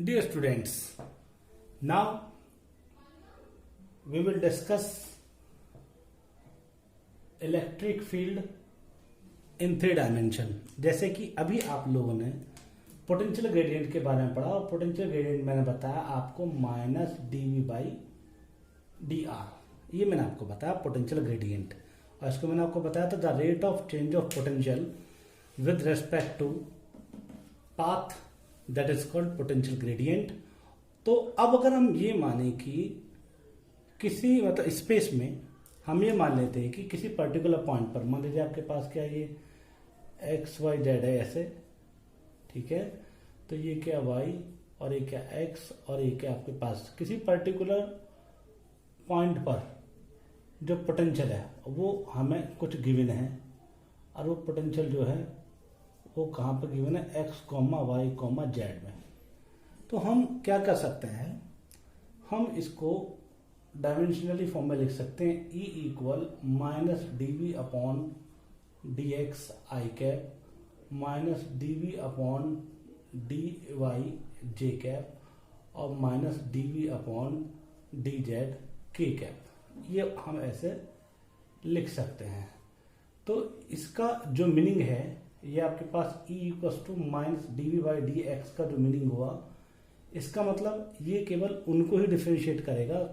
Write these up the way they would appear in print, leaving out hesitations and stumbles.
Dear students, now we will discuss electric field in 3 dimension. जैसे कि अभी आप लोगों ने पोटेंशियल ग्रेडियंट के बारे में पढ़ा और पोटेंशियल ग्रेडियंट मैंने बताया आपको माइनस dv बाई dr, ये मैंने आपको बताया पोटेंशियल ग्रेडियंट। और इसको मैंने आपको बताया था the rate of change of potential with respect to path that is called potential gradient. तो अब अगर हम ये माने कि किसी मतलब स्पेस में हम ये मान लेते हैं कि किसी पर्टिकुलर पॉइंट पर मान लीजिए आपके पास क्या ये एक्स वाई जेड है ऐसे, ठीक है, तो ये क्या वाई और ये क्या एक्स और ये क्या आपके पास किसी पर्टिकुलर पॉइंट पर जो पोटेंशियल है वो हमें कुछ गिवन है और वो पोटेंशियल जो है वो कहाँ पर गिवन है x comma y comma z में। तो हम क्या कर सकते हैं, हम इसको डायमेंशनली फॉर्म में लिख सकते हैं E equal minus dv upon dx i cap minus dv upon dy j cap और minus dv upon dz k cap. ये हम ऐसे लिख सकते हैं। तो इसका जो मीनिंग है ये आपके पास E equal to minus dv by dx का जो मीनिंग हुआ, इसका मतलब ये केवल उनको ही डिफरेंशिएट करेगा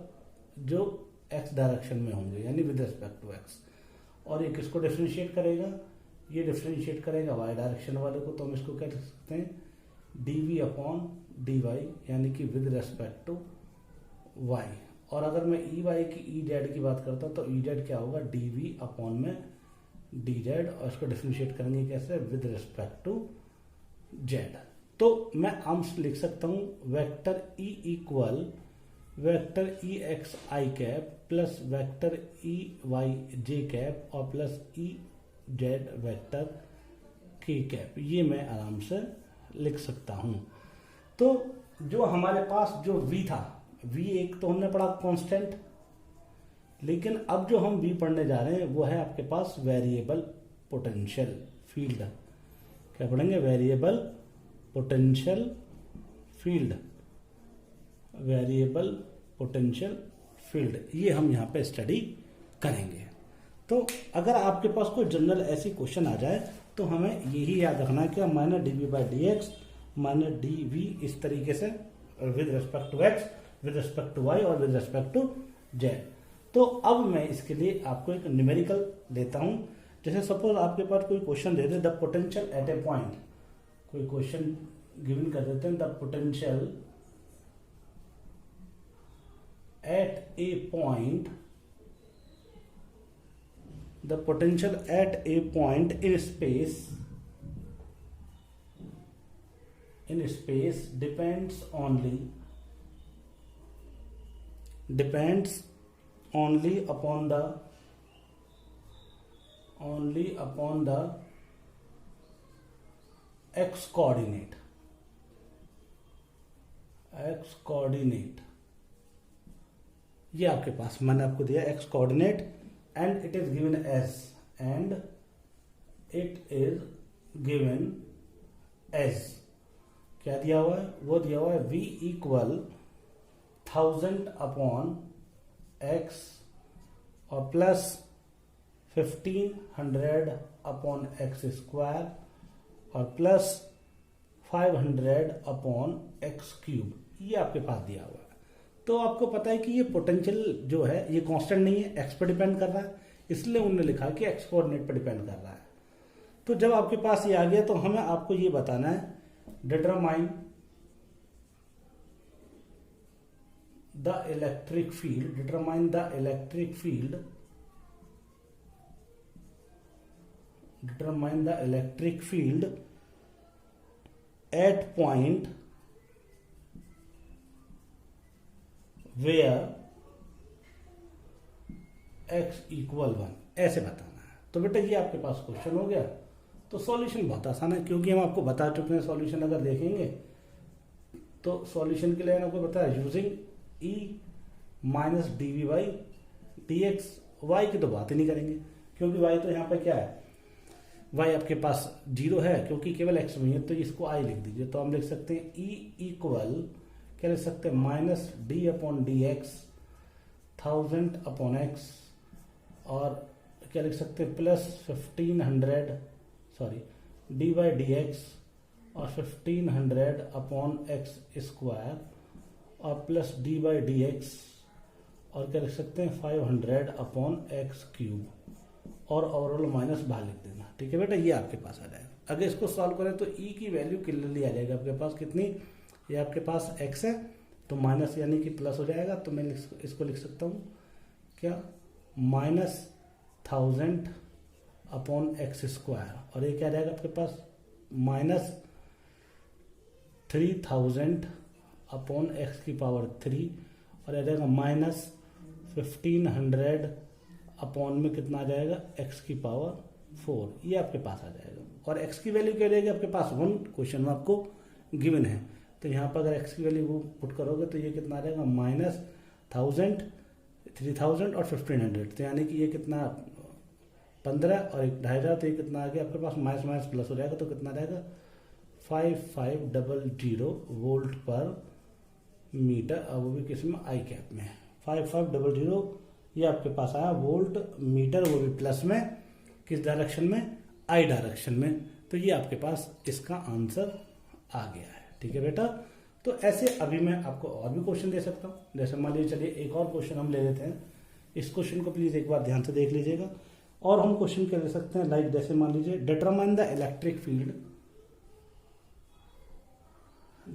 जो x डायरेक्शन में होंगे, यानी विद रिस्पेक्ट टू x। और ये किसको डिफरेंशिएट करेगा, ये डिफरेंशिएट करेगा y डायरेक्शन वाले को। तो हम इसको क्या लिख सकते हैं dv अपॉन dy, यानी कि विद रिस्पेक्ट टू y। और अगर मैं की ez की बात करता हूँ तो ez क्या होगा dv अपॉन में dz, और इसको डिफरेंशिएट करेंगे कैसे विद रिस्पेक्ट टू z। तो मैं आर्म्स लिख सकता हूँ vector E equal vector E x i cap plus vector E y j cap और plus E z vector k cap, ये मैं आराम से लिख सकता हूं। तो जो हमारे पास जो V था, V एक तो हमने पढ़ा कांस्टेंट, लेकिन अब जो हम V पढ़ने जा रहे हैं वो है आपके पास वेरिएबल पोटेंशियल फील्ड। क्या पढ़ेंगे, variable potential field, variable potential field, ये हम यहाँ पे स्टडी करेंगे। तो अगर आपके पास कोई जनरल ऐसी क्वेश्चन आ जाए तो हमें यही याद रखना है कि minus dv by dx minus dv इस तरीके से with respect to x with respect to y और विद रिस्पेक्ट टू z। तो अब मैं इसके लिए आपको एक न्यूमेरिकल देता हूं। जैसे सपोज आपके पास कोई question they they the potential at A point, कोई क्वेश्चन गिवन कर देते हैं the potential at a point, the potential at a point in space depends only upon the x coordinate ये आपके पास मैंने आपको दिया x coordinate and it is given as क्या दिया हुआ है, वो दिया हुआ है v इक्वल 1000 अपॉन x और प्लस 1500 अपॉन x स्क्वायर और प्लस 500 अपॉन x क्यूब, ये आपके पास दिया हुआ है। तो आपको पता है कि ये पोटेंशियल जो है ये कांस्टेंट नहीं है, x पर डिपेंड कर रहा है, इसलिए उन्होंने लिखा कि x कोऑर्डिनेट पर डिपेंड कर रहा है। तो जब आपके पास ये आ गया तो हमें आपको ये बताना है determine the electric field at point where x equal 1, ऐसे बताना है। तो बेटा ये आपके पास क्वेश्चन हो गया। तो सॉल्यूशन बहुत आसान है, क्योंकि हम आपको बता चुके हैं सॉल्यूशन अगर देखेंगे तो सॉल्यूशन के लिए आपको बताया using E minus dv by dx। y की तो बात ही नहीं करेंगे क्योंकि y तो यहाँ पे क्या है y आपके पास 0 है क्योंकि केवल x में है, तो इसको i लिख दीजिए। तो हम लिख सकते हैं e इक्वल क्या लिख सकते हैं, minus d upon d x 1000 upon x, और क्या लिख सकते हैं plus 1500 sorry D by D x और 1500 अपॉन एक्स स्क्वायर और plus D by D x और क्या लिख सकते हैं 500 अपॉन एक्स क्यूब और ओवरऑल माइनस बाहर लिख देना। ठीक है बेटा, ये आपके पास आ जाएगा। अगर इसको सॉल्व करें तो e की वैल्यू क्लियरली आ जाएगा आपके पास कितनी, ये आपके पास x है तो माइनस यानी कि प्लस हो जाएगा, तो मैं इसको लिख सकता हूँ क्या, माइनस 1000 अपॉन एक्स स्क्वायर, और ये क्या आ जाएगा आपके पास माइनस 3000 अपॉन एक्स की पावर 3, और आ जाएगा माइनस 1500 अपॉन में कितना आ जाएगा x की पावर 4, ये आपके पास आ जाएगा। और x की वैल्यू क्या रहेगी आपके पास 1, क्वेश्चन में आपको गिवन है, तो यहाँ पर अगर x की वैल्यू वो पुट करोगे तो ये कितना आ जाएगा माइनस 1000 3000 और 1500, तो यानी कि ये कितना 15 और 2500, तो ये कितना आ गया आपके पास माइनस माइनस प्लस हो जाएगा, तो कितना रहेगा 5500 वोल्ट पर मीटर, और वो भी किसमें आई कैप में 5500, ये आपके पास आया वोल्ट मीटर, वो भी प्लस में, किस डायरेक्शन में, आई डायरेक्शन में। तो ये आपके पास इसका आंसर आ गया है। ठीक है बेटा, तो ऐसे अभी मैं आपको और भी क्वेश्चन दे सकता हूँ, जैसे मान लीजिए चलिए एक और क्वेश्चन हम ले लेते हैं। इस क्वेश्चन को प्लीज एक बार ध्यान से देख लीजिएगा। और हम क्वेश्चन क्या ले सकते हैं, लाइक जैसे मान लीजिए determine the electric field,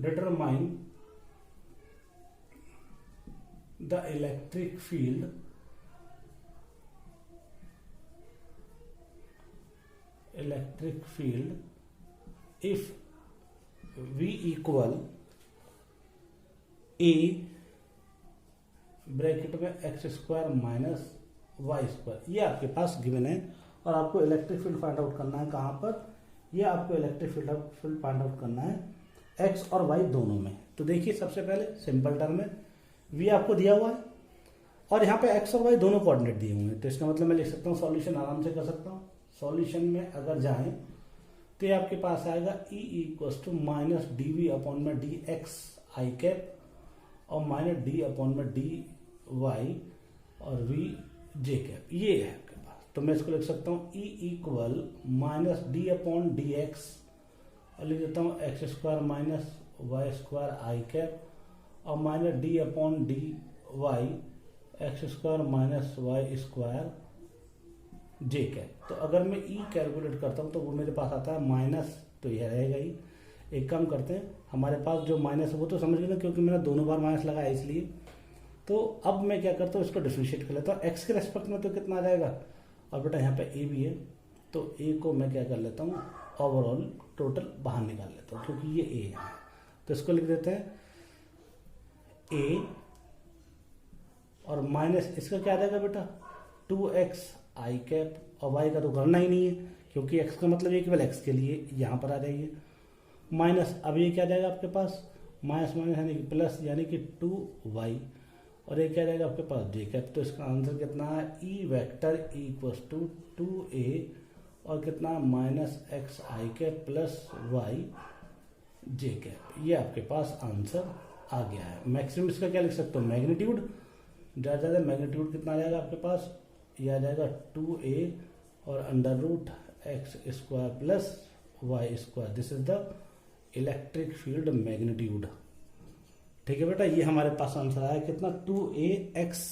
determine the electric field if V equal a bracket में x square minus y square, ये आपके पास गिवन है। और आपको इलेक्ट्रिक फील्ड फाइंड आउट करना है कहाँ पर, ये आपको इलेक्ट्रिक फील्ड फाइंड आउट करना है एक्स और वाई दोनों में। तो देखिए सबसे पहले सिंपल टर्म में V आपको दिया हुआ है और यहाँ पे एक्स और वाई दोनों कोऑर्डिनेट दिए हुए हैं, तो इसका मतलब मैं लिख सकता हूँ, सॉल्यूशन आराम से कर सकता हूँ। सॉल्यूशन में अगर जाएं तो ये आपके पास आएगा E equals to minus d v upon में डी एक्स आई कैप और माइनस डी अपॉन में डी वाई और वी जे कैप, ये है आपके पास। तो मैं इसको लिख सकता हूँ E equal minus d upon d x और लिख देता हूँ x square minus y square i cap और minus d upon d y x square minus y square j cap. तो अगर मैं ई कैलकुलेट करता हूँ तो वो मेरे पास आता है माइनस, तो यह रहेगा ही। एक काम करते हैं, हमारे पास जो माइनस है वो तो समझ गए ना, क्योंकि मैंने दोनों बार माइनस लगाया इसलिए। तो अब मैं क्या करता हूँ, इसको डिफरेंशिएट कर लेता हूँ एक्स के रेस्पेक्ट में, तो कितना आ जाएगा। और बेटा यहाँ पे ए भी है, तो ए को मैं क्या कर लेता हूँ, ओवरऑल टोटल बाहर निकाल लेता हूँ, क्योंकि ये ए है। तो इसको लिख देते हैं ए और माइनस इसका क्या आ जाएगा बेटा 2x आई कैप, और y का तो करना ही नहीं है क्योंकि x का मतलब ये केवल x के लिए यहाँ पर आ जाइए माइनस। अब ये क्या जाएगा आपके पास माइनस माइनस यानी कि प्लस, यानी कि 2y, और ये क्या जाएगा आपके पास j कैप। तो इसका आंसर कितना है, E vector equals to 2a और कितना minus x i cap plus Y j cap, ये आपके पास आंसर आ गया है। मैक्सिमम इसका क्या लिख सकते हो, मैग्नीट्यूड, ज़्यादा ज़्यादा मैग्नीट्यूड कितना आ जाएगा आपके पास, ये आ जाएगा 2a और under root x square plus y square, this is the electric field magnitude. ठीक है बेटा, ये हमारे पास आंसर आया कितना 2a एक्स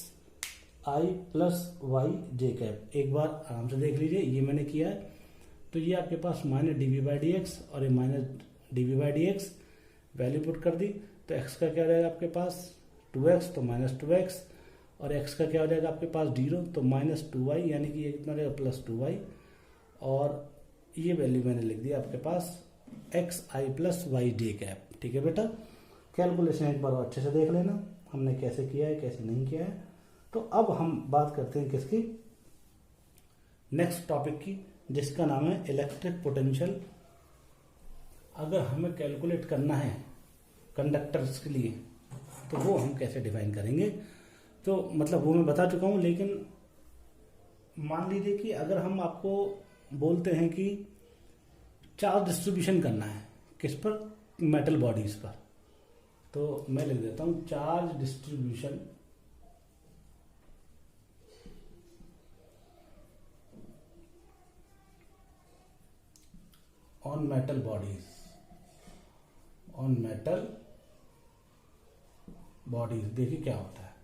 आई प्लस वाई जे कैप। एक बार आराम से देख लीजिए, ये मैंने किया है। तो ये आपके पास minus d v by D x और ये minus d v by D x value put कर दी, तो एक्स का क्या रहेगा आपके पास 2x, तो माइनस 2x, और x का क्या हो जाएगा आपके पास 0, तो माइनस 2y, यानी कि ये कितना रहेगा प्लस 2y, और ये वैल्यू मैंने लिख दिया आपके पास एक्स आई प्लस वाई जे कैप। ठीक है बेटा, कैलकुलेशन एक बार अच्छे से देख लेना हमने कैसे किया है कैसे नहीं किया है। तो अब हम बात करते हैं किसकी, नेक्स्ट टॉपिक की, जिसका नाम है इलेक्ट्रिक पोटेंशियल। अगर हमें कैलकुलेट करना है कंडक्टर्स के लिए तो वो हम कैसे डिफाइन करेंगे, तो मतलब वो मैं बता चुका हूँ। लेकिन मान लीजिए कि अगर हम आपको बोलते हैं कि चार्ज डिस्ट्रीब्यूशन करना है, किस पर, मेटल बॉडीज पर। तो मैं लिख देता हूं charge distribution on metal bodies, on metal bodies. देखिए क्या होता है,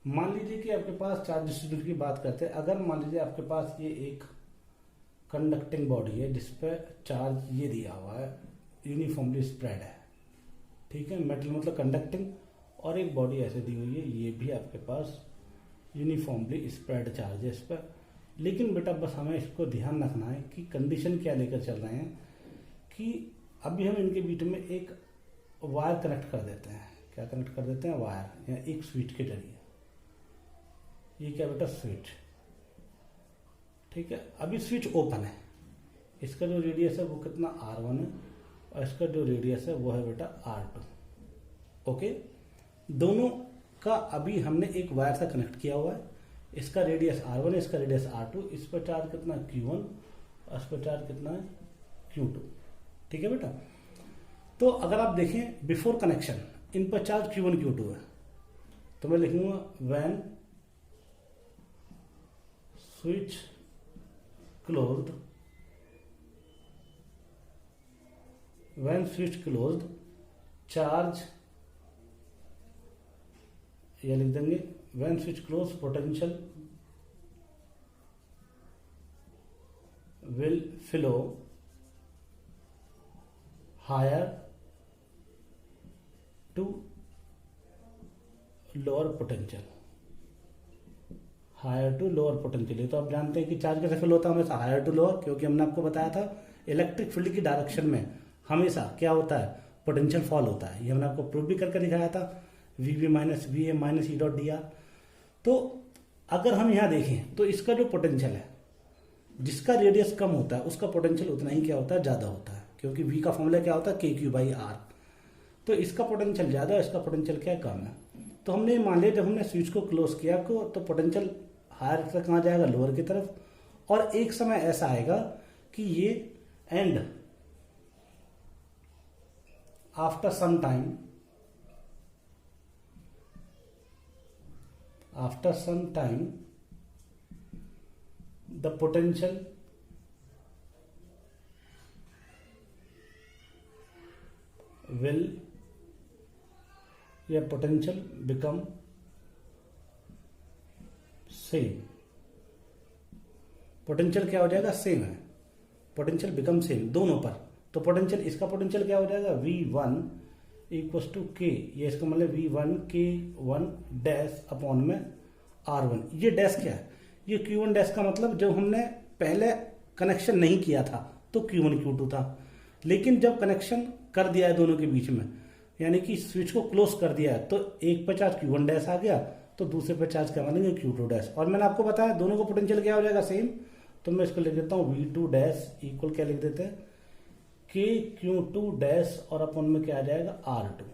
मान लीजिए कि आपके पास चार्ज डिस्ट्रीब्यूशन की बात करते हैं। अगर मान लीजिए आपके पास ये एक कंडक्टिंग बॉडी है जिसपे चार्ज ये दिया हुआ है, यूनिफॉर्मली स्प्रेड है, ठीक है, मेटल मतलब कंडक्टिंग, और एक बॉडी ऐसे दी हुई है, ये भी आपके पास यूनिफॉर्मली स्प्रेड चार्ज है इस पर। लेकिन बेटा बस हमें इसको ध्यान रखना है कि कंडीशन क्या लेकर चल रहे हैं, कि अभी हम इनके बीच में एक वायर कनेक्ट कर देते हैं। क्या कनेक्ट कर देते हैं? वायर, या एक स्विच के जरिए। ये क्या बेटा? स्विच, ठीक है। अभी स्विच ओपन है, इसका जो रेडियस है वो कितना R1 है, और इसका जो रेडियस है वो है बेटा R2। ओके, दोनों का अभी हमने एक वायर से कनेक्ट किया हुआ है। इसका रेडियस R1 है, इसका रेडियस R2। इस पर चार्ज कितना है? Q1, और इस पर चार्ज कितना है? Q2, ठीक है बेटा। तो अगर आप देखें बिफोर कनेक्शन इन पर चार्ज Q1 Q2 है, तो मैं लिखूंगा when switch closed, when switch closed charge, या लिख देंगे when switch close potential will flow higher to lower potential, higher to lower potential. तो आप जानते हैं कि चार्ज कैसे फिल होता है हमेशा हायर टू लोअर, क्योंकि हमने आपको बताया था इलेक्ट्रिक फील्ड की डायरेक्शन में हमेशा क्या होता है? पोटेंशियल फॉल होता है। ये हमने आपको प्रूव भी करके दिखाया था, VB minus VA minus E.dr। तो अगर हम यहां देखें तो इसका जो पोटेंशियल है, जिसका रेडियस कम होता है उसका पोटेंशियल उतना ही क्या होता है? ज्यादा होता है, क्योंकि V का फॉर्मूला क्या होता है? KQ/R। तो इसका पोटेंशियल ज्यादा है, इसका पोटेंशियल क्या कम है। तो हमने मान लिया जब हमने स्विच को क्लोज किया तो पोटेंशियल हायर से कहाँ जाएगा? लोअर की तरफ। और एक समय ऐसा आएगा कि ये and after some time, after some time the potential will, या potential become same। पोटेंशियल क्या हो जाएगा? सेम है, पोटेंशियल बिकम सेम दोनों पर। तो पोटेंशियल, इसका पोटेंशियल क्या हो जाएगा? V1 इक्वल टू K, ये इसका मतलब V1 K1 डैश अपॉन में R1। ये डैश क्या है? ये Q1 डैश का मतलब जब हमने पहले कनेक्शन नहीं किया था तो Q1 Q2 था, लेकिन जब कनेक्शन कर दिया है दोनों के बीच में, यानी कि स्विच को क्लोज कर दिया है, तो एक पे चार्ज Q1 डैश आ गया, तो दूसरे पे चार्ज क्या मानेंगे? Q2 dash. और मैंने आपको बताया दोनों का पोटेंशियल क्या हो जाएगा? सेम। तो मैं इसको लिख देता हूँ V2 डैश इक्वल क्या लिख देते हैं? KQ2 डैश, और अपन में क्या आ जाएगा? R2।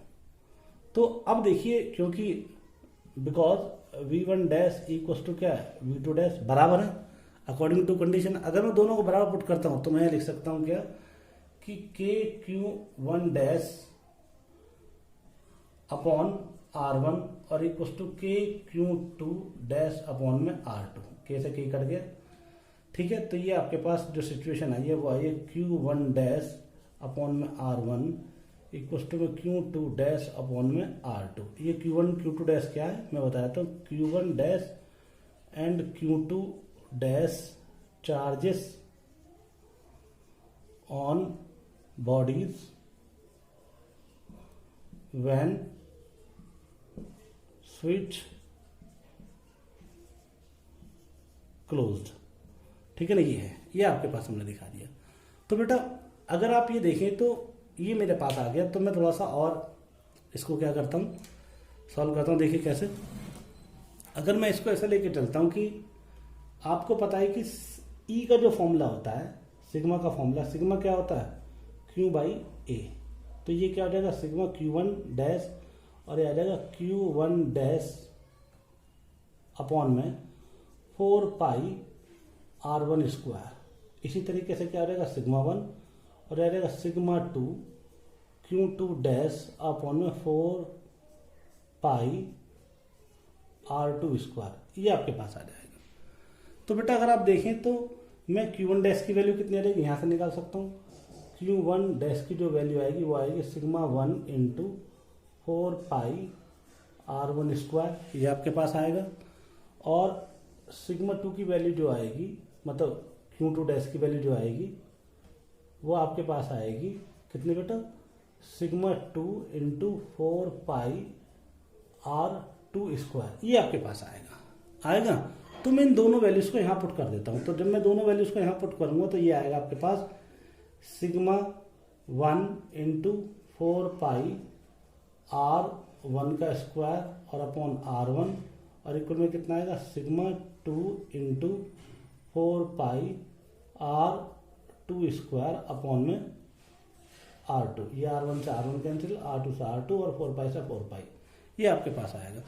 तो अब देखिए, क्योंकि because V1 dash equal to क्या है? V2 डैश बराबर है अकॉर्डिंग टू कंडीशन। अगर मैं दोनों को बराबर पुट करता हूं तो मैं लिख सकता हूं क्या कि KQ1 डैश अपॉन R1 और equal to KQ2 dash upon में R2। कैसे K कट गया, ठीक है। तो ये आपके पास जो सिचुएशन आई है वो आई है Q1 डैश अपॉन में R1 इक्वल टू में Q2 डैश अपॉन में R2। ये Q1 Q2 डैश क्या है मैं बताया था। Q1 dash and Q2 dash charges on bodies when switch closed, ठीक है ना। ये है, ये आपके पास हमने दिखा दिया। तो बेटा अगर आप ये देखें तो ये मेरे पास आ गया, तो मैं थोड़ा सा और इसको क्या करता हूँ, सॉल्व करता हूँ। देखिए कैसे, अगर मैं इसको ऐसा लेके चलता हूँ कि आपको पता है कि E का जो फॉर्मूला होता है, सिग्मा का फॉर्मूला, सिग्मा क्या होता है? Q/A। तो ये क्या हो जाएगा? सिग्मा Q1 डैश, और ये आ जाएगा Q1 डैश अपॉन में 4 पाई R1 स्क्वायर। इसी तरीके से क्या हो जाएगा? सिग्मा 1, और आ जाएगा सिग्मा 2 Q2 डैश अपॉन में 4 पाई R2 स्क्वायर, ये आपके पास आ जाएगा। तो बेटा अगर आप देखें तो मैं Q1 डैश की वैल्यू कितनी आ जाएगी यहाँ से निकाल सकता हूँ। Q1 डैश की जो वैल्यू आएगी वो आएगी सिग्मा 1 इंटू 4 पाई R1 स्क्वायर, ये आपके पास आएगा। और सिग्मा 2 की वैल्यू जो आएगी, मतलब Q2 डैश की वैल्यू जो आएगी वो आपके पास आएगी कितने बेटा, सिग्मा 2 इंटू 4 पाई R2 स्क्वायर, ये आपके पास आएगा। तो मैं इन दोनों वैल्यूज को यहाँ पुट कर देता हूँ। तो जब मैं दोनों वैल्यूज को यहाँ पुट करूँगा तो ये आएगा आपके पास सिग्मा 1 इंटू 4 पाई R1 का स्क्वायर और अपॉन R1, और इक्वल में कितना आएगा सिग्मा 2 इंटू 4 पाई R2 स्क्वायर अपॉन में R2, ये R1 से R1 कैंसिल, R2 से R2 और 4 पाई से 4 पाई, ये आपके पास आएगा।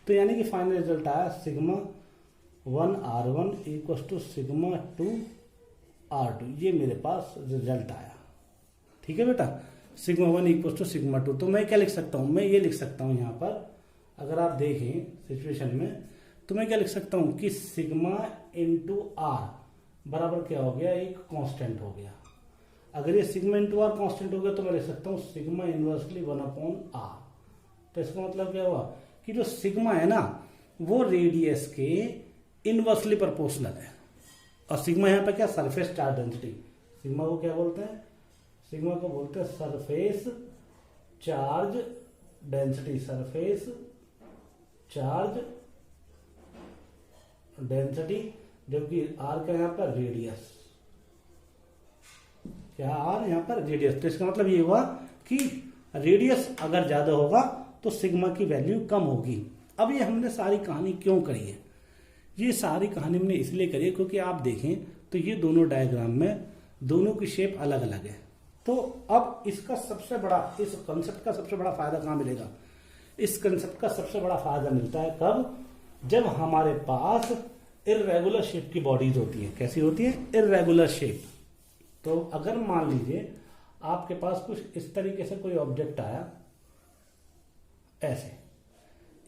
तो यानी कि फाइनल रिजल्ट आया sigma 1 R1 equal to sigma 2 R2, ये मेरे पास रिजल्ट आया। ठीक है बेटा, सिग्मा 1 इक्वल टू सिग्मा 2। तो मैं क्या लिख सकता हूँ, मैं ये लिख सकता हूँ यहाँ पर, अगर आप देखें सिचुएशन में तो मैं क्या लिख सकता हूँ कि सिग्मा इंटू आर बराबर क्या हो गया, एक कांस्टेंट हो गया। अगर ये सिग्मा इंटू आर कांस्टेंट हो गया तो मैं लिख सकता हूँ सिग्मा इनवर्सली 1 अपॉन आर। तो इसका मतलब क्या हुआ कि जो सिग्मा है ना वो रेडियस के इनवर्सली प्रोपोर्शनल है। और सिग्मा यहाँ पे क्या, सरफेस चार्ज डेंसिटी। सिग्मा को क्या बोलते हैं, सिग्मा को बोलते हैं surface charge density, surface charge density, जबकि आर का यहाँ पर रेडियस, क्या आर यहाँ पर रेडियस। तो इसका मतलब ये हुआ कि रेडियस अगर ज्यादा होगा तो सिग्मा की वैल्यू कम होगी। अब ये हमने सारी कहानी क्यों करी है, ये सारी कहानी हमने इसलिए करी है क्योंकि आप देखें तो ये दोनों डायग्राम में दोनों की शेप अलग अलग है। तो अब इसका सबसे बड़ा, इस कंसेप्ट का सबसे बड़ा फायदा कहाँ मिलेगा, इस कंसेप्ट का सबसे बड़ा फायदा मिलता है कब, जब हमारे पास इर्रेगुलर शेप की बॉडीज होती है। कैसी होती है, इर्रेगुलर शेप। तो अगर मान लीजिए आपके पास कुछ इस तरीके से कोई ऑब्जेक्ट आया, ऐसे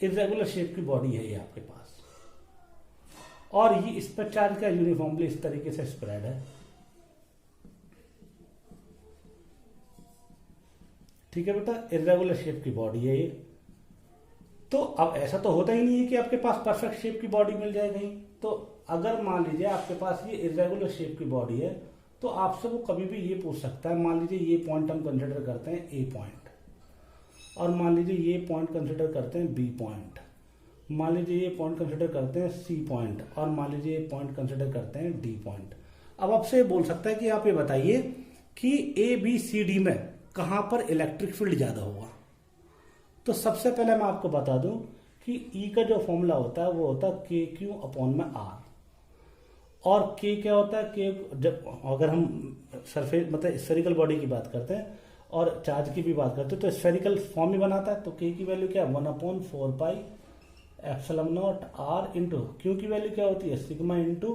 इर्रेगुलर शेप की बॉडी है ये आपके पास, और ये इस पर चार्ज का यूनिफॉर्मली इस तरीके से स्प्रेड है। ठीक है बेटा, इर्रेगुलर शेप की बॉडी है ये। तो अब ऐसा तो होता ही नहीं है कि आपके पास परफेक्ट शेप की बॉडी मिल जाए कहीं। तो अगर मान लीजिए आपके पास ये इर्रेगुलर शेप की बॉडी है तो आपसे वो कभी भी ये पूछ सकता है, मान लीजिए ये पॉइंट हम कंसिडर करते हैं ए पॉइंट, और मान लीजिए ये पॉइंट कंसिडर करते हैं बी पॉइंट, मान लीजिए ये पॉइंट कंसिडर करते हैं सी पॉइंट, और मान लीजिए ये पॉइंट कंसिडर करते हैं डी पॉइंट। अब आपसे बोल सकता है कि आप ये बताइए कि ए बी सी डी में कहां पर इलेक्ट्रिक फील्ड ज्यादा होगा। तो सबसे पहले मैं आपको बता दूं कि ई का जो फॉर्मूला होता है वो होता है के क्यू अपॉन में आर, और के क्या होता है, के जब अगर हम सरफेस मतलब स्फेरिकल बॉडी की बात करते हैं और चार्ज की भी बात करते हैं तो स्फेरिकल फॉर्म ही बनाता है। तो के की वैल्यू क्या है, 1/4 pi epsilon naught r into q की वैल्यू क्या होती है, sigma into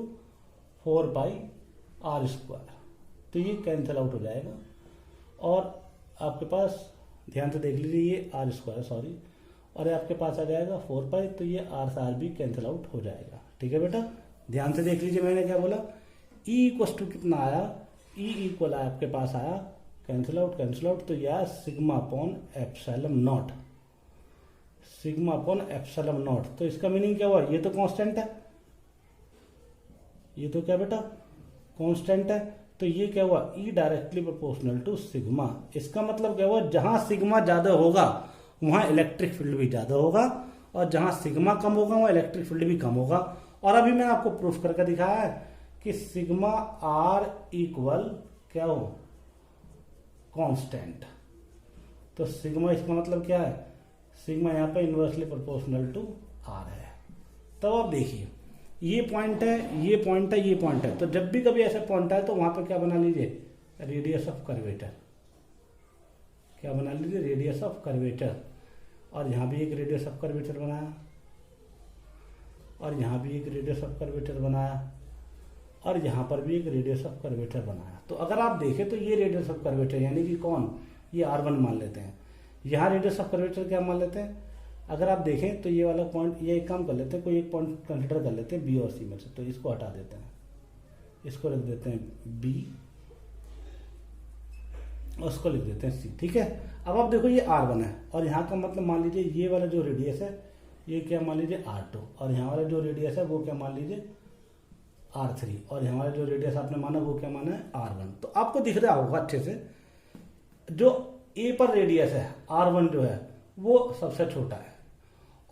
4 pi r square. तो ये कैंसिल आउट हो जाएगा और आपके पास ध्यान से देख लीजिए ये आर स्क्वायर सॉरी, और आपके पास आ जाएगा 4 पाई, तो ये आर से आर भी कैंसिल आउट हो जाएगा। ठीक है बेटा, ध्यान से देख लीजिए मैंने क्या बोला, ई इक्वल टू कितना आया, ई इक्वल आपके पास आया कैंसिल आउट, तो यह sigma upon epsilon not, sigma upon epsilon not. तो इसका मीनिंग क्या हुआ, ये तो कांस्टेंट है, ये तो क्या बेटा कांस्टेंट है, तो ये क्या हुआ, E directly proportional to sigma. इसका मतलब क्या हुआ, जहां सिग्मा ज्यादा होगा वहां इलेक्ट्रिक फील्ड भी ज्यादा होगा, और जहां सिग्मा कम होगा वहां इलेक्ट्रिक फील्ड भी कम होगा। और अभी मैंने आपको प्रूफ करके दिखाया है कि सिग्मा आर इक्वल क्या हो, कांस्टेंट। तो सिग्मा इसका मतलब क्या है, सिग्मा यहाँ पे इनवर्सली प्रोपोर्शनल टू आर है। तब आप देखिए ये पॉइंट है, ये पॉइंट है, ये पॉइंट है, तो जब भी कभी ऐसा पॉइंट है तो वहां पे क्या बना लीजिए, रेडियस ऑफ कर्वेचर। क्या बना लीजिए, रेडियस ऑफ कर्वेचर। और यहां भी एक रेडियस ऑफ कर्वेचर बनाया, और यहां भी एक रेडियस ऑफ कर्वेचर बनाया, और यहाँ पर भी एक रेडियस ऑफ कर्वेचर बनाया। तो अगर आप देखें तो ये रेडियस ऑफ कर्वेचर यानी कि कौन, ये R1 मान लेते हैं। यहाँ रेडियस ऑफ कर्वेचर क्या मान लेते हैं, अगर आप देखें तो ये वाला पॉइंट, ये एक काम कर लेते हैं, कोई एक पॉइंट कंसिडर कर लेते हैं बी और सी में से। तो इसको हटा देते हैं, इसको लिख देते हैं बी और उसको लिख देते हैं सी। ठीक है, अब आप देखो ये R1 है और यहाँ का मतलब मान लीजिए ये वाला जो रेडियस है ये क्या मान लीजिए R2 और यहाँ वाला जो रेडियस है वो क्या मान लीजिए R3 और यहाँ वाला जो रेडियस आपने माना वो क्या माना है R1। तो आपको दिख रहा होगा अच्छे से जो A पर रेडियस है R1 जो है वो सबसे छोटा है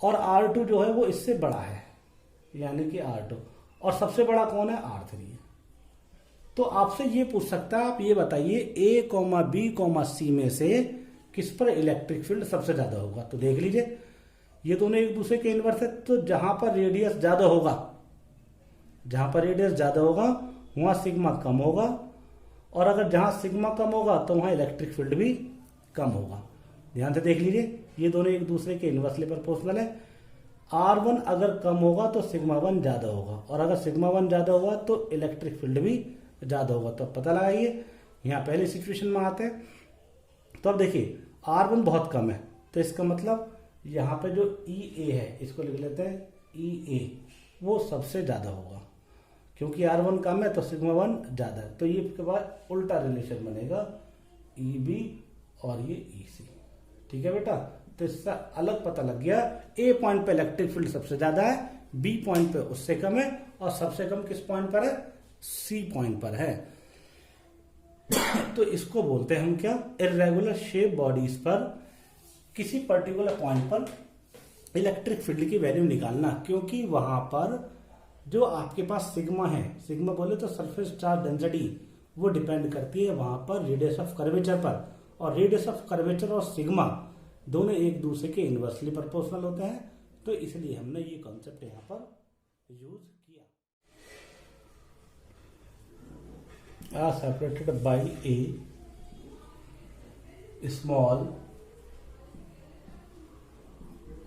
और R2 जो है वो इससे बड़ा है यानी कि R2 और सबसे बड़ा कौन है R3 है। तो आपसे ये पूछ सकता है, आप ये बताइए A, B, C में से किस पर इलेक्ट्रिक फील्ड सबसे ज्यादा होगा। तो देख लीजिए ये दोनों एक दूसरे के इनवर्स है, तो जहां पर रेडियस ज्यादा होगा, जहां पर रेडियस ज्यादा होगा वहां सिग्मा कम होगा और अगर जहां सिग्मा कम होगा तो वहां इलेक्ट्रिक फील्ड भी कम होगा। ध्यान से देख लीजिए ये दोनों एक दूसरे के इनवर्सली प्रोपोर्शनल है। R1 अगर कम होगा तो सिग्मा 1 ज्यादा होगा और अगर सिग्मा 1 ज्यादा होगा तो इलेक्ट्रिक फील्ड भी ज्यादा होगा। तो पता लगाइए, यहाँ पहली सिचुएशन में आते हैं। तो अब देखिए R1 बहुत कम है तो इसका मतलब यहाँ पे जो EA है इसको लिख लेते हैं EA, वो सबसे ज्यादा होगा क्योंकि R1 कम है तो सिग्मा 1 ज्यादा है। तो ये के बाद उल्टा रिलेशन बनेगा EB और ये EC। ठीक है बेटा, तो इससे अलग पता लग गया A पॉइंट पे इलेक्ट्रिक फील्ड सबसे ज्यादा है, B पॉइंट पे उससे कम है और सबसे कम किस पॉइंट पर है, C पॉइंट पर है। तो इसको बोलते हैं हम क्या, इर्रेगुलर शेप बॉडीज पर किसी पर्टिकुलर पॉइंट पर इलेक्ट्रिक फील्ड की वैल्यू निकालना, क्योंकि वहां पर जो आपके पास सिग्मा है, सिग्मा बोले तो सरफेस चार्ज डेंसिटी, वो डिपेंड करती है वहां पर रेडियस ऑफ कर्वेचर पर, और रेडियस ऑफ कर्वेचर और सिग्मा दोनों एक दूसरे के इनवर्सली प्रोपोर्शनल होते हैं। तो इसलिए हमने ये कॉन्सेप्ट यहां पर यूज किया। are separated by a small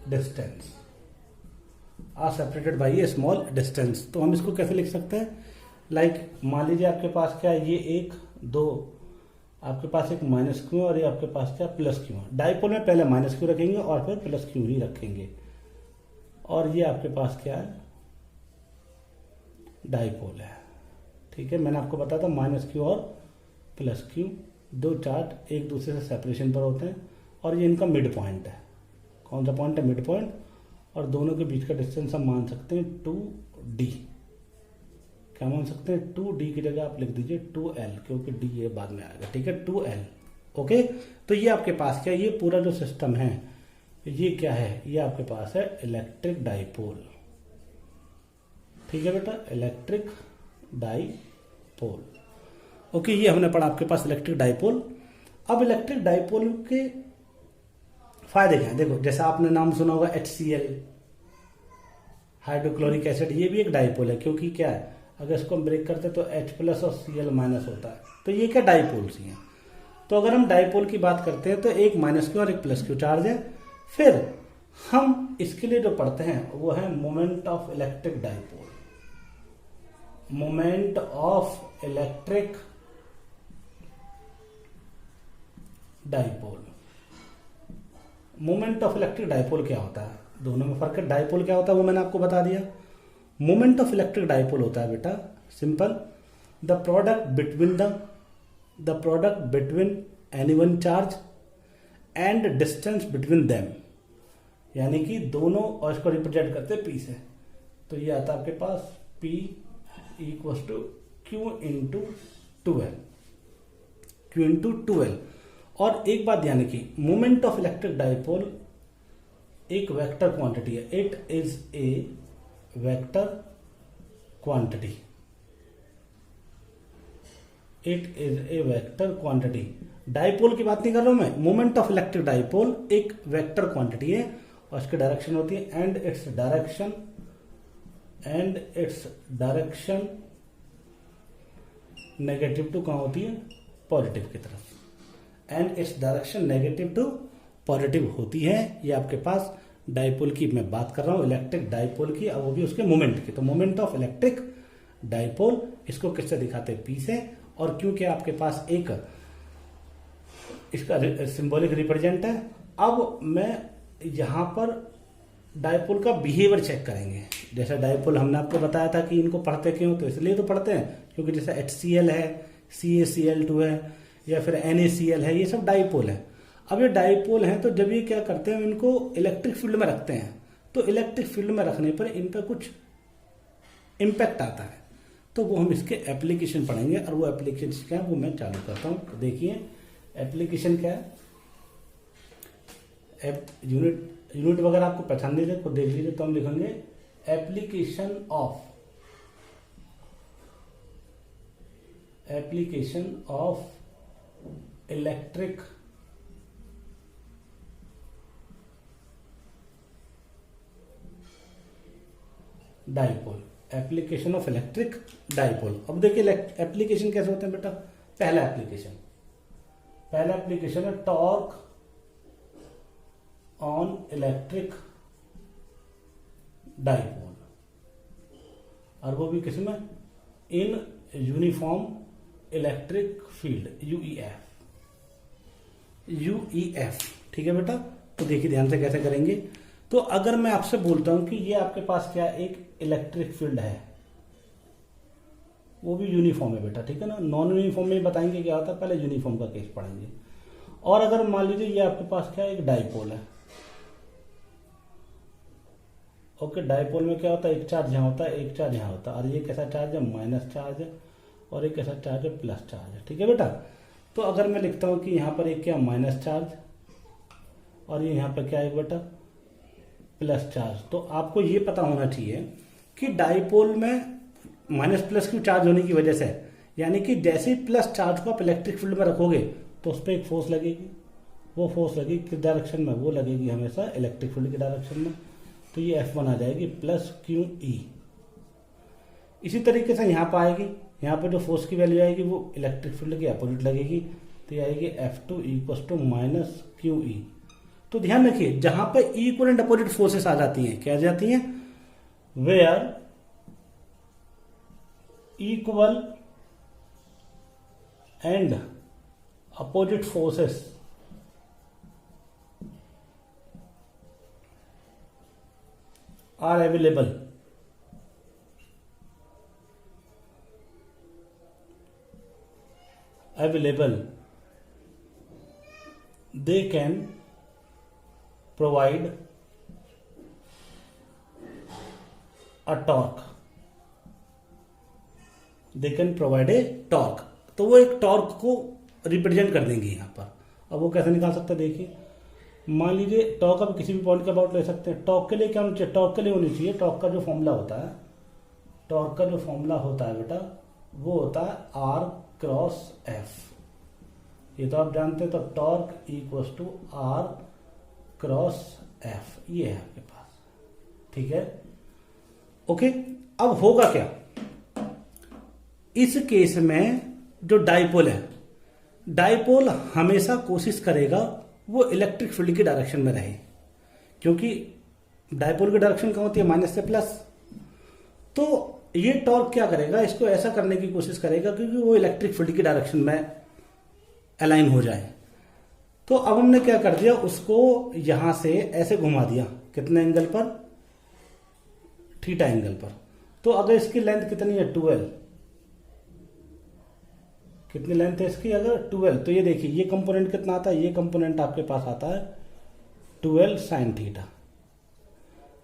distance, are separated by a small distance। तो हम इसको कैसे लिख सकते हैं, लाइक मान लीजिए आपके पास क्या है, ये एक दो, आपके पास एक माइनस क्यू और ये आपके पास क्या प्लस क्यू है। डाइपोल में पहले माइनस क्यू रखेंगे और फिर प्लस क्यू ही रखेंगे और ये आपके पास क्या है डाइपोल है। ठीक है, मैंने आपको बताया था माइनस क्यू और प्लस क्यू दो चार्ज एक दूसरे से सेपरेशन पर होते हैं और ये इनका मिड पॉइंट है। कौन सा पॉइंट है, मिड पॉइंट, और दोनों के बीच का डिस्टेंस हम मान सकते हैं 2d। क्या मान सकते हैं, 2d की जगह आप लिख दीजिए 2l, क्योंकि d ये बाद में आएगा। ठीक है, 2l। ओके, तो ये आपके पास क्या, ये पूरा जो सिस्टम है ये क्या है, ये आपके पास है इलेक्ट्रिक डाइपोल। ठीक है बेटा, इलेक्ट्रिक डाइपोल। ओके, ये हमने पढ़ा आपके पास इलेक्ट्रिक डाइपोल। अब इलेक्ट्रिक डाइपोल के फायदे क्या हैं, देखो जैसा आपने नाम सुना होगा HCl, हाइड्रोक्लोरिक एसिड, ये भी एक डाइपोल है, क्योंकि क्या है अगर इसको हम ब्रेक करते तो H+ और Cl- होता है, तो ये क्या डाइपोल्स ही हैं। तो अगर हम डाइपोल की बात करते हैं तो एक माइनस क्यू और एक प्लस क्यू चार्ज है। फिर हम इसके लिए जो पढ़ते हैं वो है moment of electric dipole. Moment of electric dipole, moment of electric dipole क्या होता है, दोनों में फर्क है। डाइपोल क्या होता है वो मैंने आपको बता दिया। मोमेंट ऑफ इलेक्ट्रिक डाइपोल होता है बेटा simple, the product between any one charge and distance between them, यानी कि दोनों, और इसको रिप्रेजेंट करते हैं P से। तो ये आता है आपके पास P equals to Q into 2L, Q into 2L। और एक बात ध्यान रखिए, मोमेंट ऑफ इलेक्ट्रिक डाइपोल एक वेक्टर क्वांटिटी है, it is a vector quantity, it is a vector quantity. Dipole की बात नहीं कर रहा हूं मैं, मोमेंट ऑफ इलेक्ट्रिक डाइपोल एक वेक्टर क्वांटिटी है और इसकी डायरेक्शन होती है and its direction negative to कहां होती है, पॉजिटिव की तरफ, and its direction negative to positive होती है। ये आपके पास डाइपोल की मैं बात कर रहा हूं, इलेक्ट्रिक डाइपोल की, अब वो भी उसके मोमेंट की। तो मोमेंट ऑफ इलेक्ट्रिक डाइपोल। इसको किससे दिखाते हैं? पी से। और क्योंकि आपके पास एक इसका सिंबॉलिक रिप्रेजेंट है। अब मैं यहां पर डाइपोल का बिहेवियर चेक करेंगे। जैसे डाइपोल हमने आपको बताया था कि इनको पढ़ते क्यों, तो इसलिए तो पढ़ते हैं क्योंकि जैसे HCl है, CaCl2 है, या फिर NaCl है, ये सब डाइपोल है। अब ये डाइपोल हैं तो जब ये क्या करते हैं, इनको इलेक्ट्रिक फील्ड में रखते हैं, तो इलेक्ट्रिक फील्ड में रखने पर इन पर कुछ इम्पैक्ट आता है। तो वो हम इसके एप्लीकेशन पढ़ेंगे, और वो एप्लीकेशन क्या है वो मैं चालू करता हूँ। तो देखिए एप्लीकेशन क्या है, यूनिट वगैरह आपको पहचान लीजिए, खुद देख लीजिए। तो हम लिखेंगे application of electric dipole. Application of electric dipole. अब देखिए एप्लीकेशन कैसे होते हैं बेटा। पहला एप्लीकेशन है टॉर्क ऑन इलेक्ट्रिक डाइपोल, और वो भी किसमें? In uniform electric field, UEF. ठीक है बेटा। तो देखिए ध्यान से कैसे करेंगे। तो अगर मैं आपसे बोलता हूं कि ये आपके पास क्या एक इलेक्ट्रिक फील्ड है, वो भी यूनिफॉर्म है बेटा, ठीक है ना। नॉन यूनिफॉर्म में बताएंगे क्या होता है, पहले यूनिफॉर्म का केस पढ़ेंगे। और अगर मान लीजिए ये आपके पास क्या एक डाइपोल है, ओके। डाइपोल में क्या होता है, एक चार्ज यहाँ होता है, एक चार्ज यहाँ होता है, और ये कैसा चार्ज है? माइनस चार्ज है, और एक कैसा चार्ज है? प्लस चार्ज है। ठीक है बेटा। तो अगर मैं लिखता हूं कि यहाँ पर एक क्या माइनस चार्ज, और ये यहाँ पर क्या है बेटा? Plus charge. तो आपको ये पता होना चाहिए कि डाइपोल में माइनस प्लस की चार्ज होने की वजह से, यानी कि जैसे ही प्लस चार्ज को आप इलेक्ट्रिक फील्ड में रखोगे तो उस पर एक फोर्स लगेगी। वो फोर्स लगेगी किस डायरेक्शन में? वो लगेगी हमेशा इलेक्ट्रिक फील्ड की डायरेक्शन में। तो ये F1 आ जाएगी प्लस QE। इसी तरीके से यहाँ पर आएगी, यहाँ पर जो फोर्स की वैल्यू आएगी वो इलेक्ट्रिक फील्ड के अपोजिट लगेगी, तो ये आएगी F2 equal to minus QE। तो ध्यान रखिए जहां पर इक्वल एंड अपोजिट फोर्सेस आ जाती हैं, क्या आ जाती हैं? Where equal and opposite forces are available, they can provide a torque, तो वो एक टॉर्क को रिप्रेजेंट कर देंगे यहाँ पर। अब वो कैसे निकाल सकते हैं, देखिए मान लीजिए टॉर्क आप किसी भी पॉइंट का अबाउट ले सकते हैं। टॉर्क के लिए क्या होना चाहिए? टॉर्क के लिए होनी चाहिए, टॉर्क का जो फॉर्मूला होता है बेटा, वो होता है R क्रॉस F। ये तो आप जानते हैं। तो torque equals to R cross F, ये है आपके पास। ठीक है, ओके। अब होगा क्या इस केस में? जो डाइपोल है, डाइपोल हमेशा कोशिश करेगा वो इलेक्ट्रिक फील्ड की डायरेक्शन में रहे, क्योंकि डाइपोल की डायरेक्शन क्या होती है? माइनस से प्लस। तो ये टॉर्क क्या करेगा? इसको ऐसा करने की कोशिश करेगा क्योंकि वो इलेक्ट्रिक फील्ड की डायरेक्शन में अलाइन हो जाए। तो अब हमने क्या कर दिया, उसको यहां से ऐसे घुमा दिया, कितने एंगल पर? थीटा एंगल पर। तो अगर इसकी लेंथ कितनी है? 12। कितनी लेंथ है इसकी? अगर 12, तो ये देखिए ये कंपोनेंट कितना आता है? ये कंपोनेंट आपके पास आता है 12 साइन थीटा,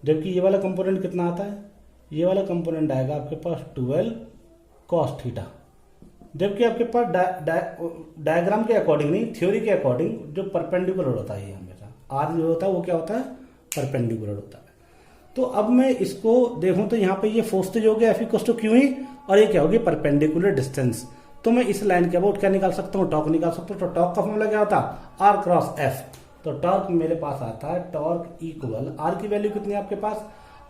जबकि ये वाला कंपोनेंट कितना आता है? ये वाला कंपोनेंट आएगा आपके पास 12 कॉस थीटा। जबकि आपके पास डायग्राम के अकॉर्डिंग नहीं, थ्योरी के अकॉर्डिंग जो परपेंडिकुलर होता है हमेशा, आर जो होता है वो क्या होता है? परपेंडिकुलर होता है। तो अब मैं इसको देखूं तो यहाँ पे ये फोर्स जो हो गया F इक्वल टू QE, और ये क्या होगी? Perpendicular distance. तो मैं इस लाइन के अबाउट क्या निकाल सकता हूँ? टॉर्क निकाल सकता हूँ। तो टॉर्क का फॉर्मूला क्या होता है? R cross F। तो टॉर्क मेरे पास आता है, टॉर्क इक्वल, R की वैल्यू कितनी है आपके पास?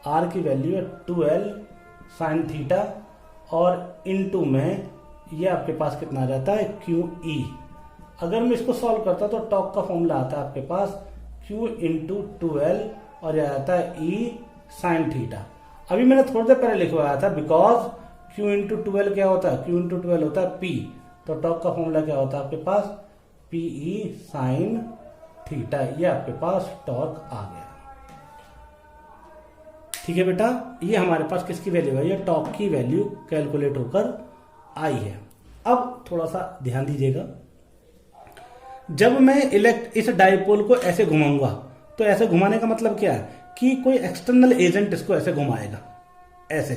R की वैल्यू है 12 साइन थीटा, और इनटू में ये आपके पास कितना आ जाता है? QE। अगर मैं इसको सॉल्व करता तो टॉर्क का फॉर्मूला आता है आपके पास Q इंटू 12, और यह आता है E साइन थीटा। अभी मैंने थोड़ी देर पहले लिखवाया था बिकॉज Q इंटू 12 क्या होता है, Q इंटू 12 होता है P। तो टॉर्क का फॉर्मूला क्या होता है आपके पास, PE साइन थीटा। ये आपके पास टॉर्क आ गया। ठीक है बेटा, ये हमारे पास किसकी वैल्यू है, ये टॉर्क की वैल्यू कैलकुलेट होकर आई है। अब थोड़ा सा ध्यान दीजिएगा, जब मैं इस डाइपोल को ऐसे घुमाऊंगा, तो ऐसे घुमाने का मतलब क्या है कि कोई एक्सटर्नल एजेंट इसको ऐसे घुमाएगा, ऐसे।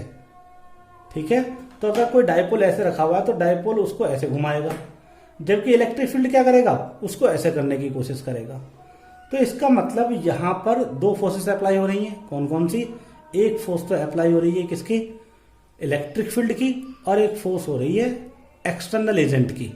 ठीक है, तो अगर कोई डाइपोल ऐसे रखा हुआ है तो डाइपोल उसको ऐसे घुमाएगा, जबकि इलेक्ट्रिक फील्ड क्या करेगा, उसको ऐसे करने की कोशिश करेगा। तो इसका मतलब यहां पर दो फोर्सेस अप्लाई हो रही हैं। कौन कौन सी, एक फोर्स तो अप्लाई हो रही है किसकी, इलेक्ट्रिक फील्ड की, और एक फोर्स हो रही है एक्सटर्नल एजेंट की।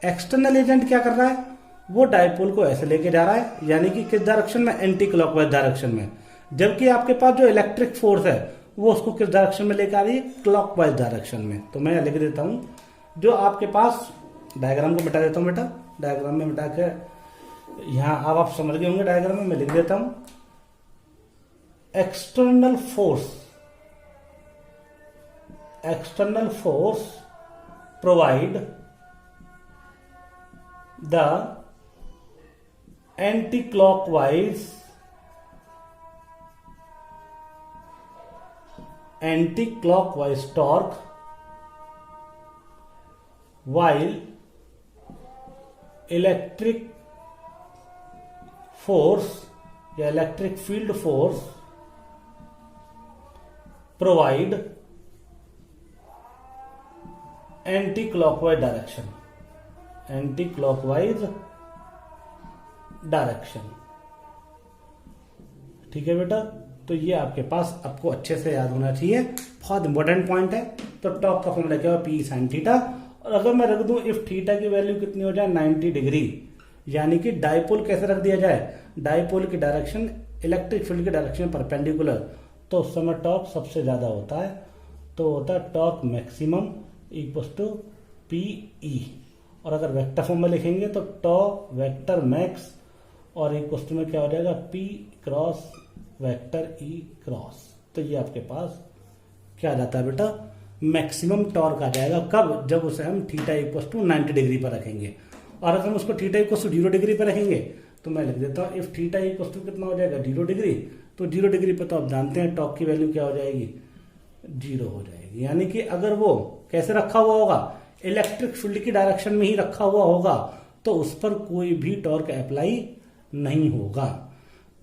एक्सटर्नल एजेंट क्या कर रहा है, वो डाइपोल को ऐसे लेके जा रहा है, यानी कि किस डायरेक्शन में, एंटी क्लॉकवाइज डायरेक्शन में। जबकि आपके पास जो इलेक्ट्रिक फोर्स है वो उसको किस डायरेक्शन में लेकर आ रही है, क्लॉकवाइज डायरेक्शन में। तो मैं लिख देता हूं, जो आपके पास, डायग्राम को मिटा देता हूं बेटा, डायग्राम में मिटा के यहां अब आप समझ गए होंगे डायग्राम में, मैं लिख देता हूं, external force provide the anti clockwise torque while electric force या electric field force provide anti clockwise direction. ठीक है बेटा, तो ये आपके पास आपको अच्छे से याद होना चाहिए, बहुत इंपॉर्टेंट पॉइंट है। तो टॉर्क का फॉर्मूला क्या है, पी साइन थीटा। और अगर मैं रख दूं इफ थीटा की वैल्यू कितनी हो जाए, 90 डिग्री, यानी कि डाइपोल कैसे रख दिया जाए, डाइपोल की डायरेक्शन इलेक्ट्रिक फील्ड की डायरेक्शन परपेंडिकुलर, तो उस समय टॉर्क सबसे ज्यादा होता है, तो होता है torque maximum equal to PE। और अगर वेक्टर फॉर्म में लिखेंगे तो टॉर्क वेक्टर मैक्स और इक्वल टू में क्या हो जाएगा, P cross vector E cross. तो ये आपके पास क्या आ जाता है बेटा, मैक्सिमम टॉर्क आ जाएगा। कब, जब उसे हम थीटा इक्वल टू 90 डिग्री पर रखेंगे। और अगर हम उसको थीटा इक्वल टू 0 डिग्री पर रखेंगे तो मैं लिख देता हूं इफ थीटा इक्वल टू कितना हो जाएगा, 0 डिग्री। तो 0 डिग्री पर तो आप जानते हैं टॉर्क की वैल्यू क्या हो जाएगी, 0 हो जाएगी। यानी कि अगर वो कैसे रखा हुआ होगा, इलेक्ट्रिक फील्ड की डायरेक्शन में ही रखा हुआ होगा, तो उस पर कोई भी टॉर्क अप्लाई नहीं होगा।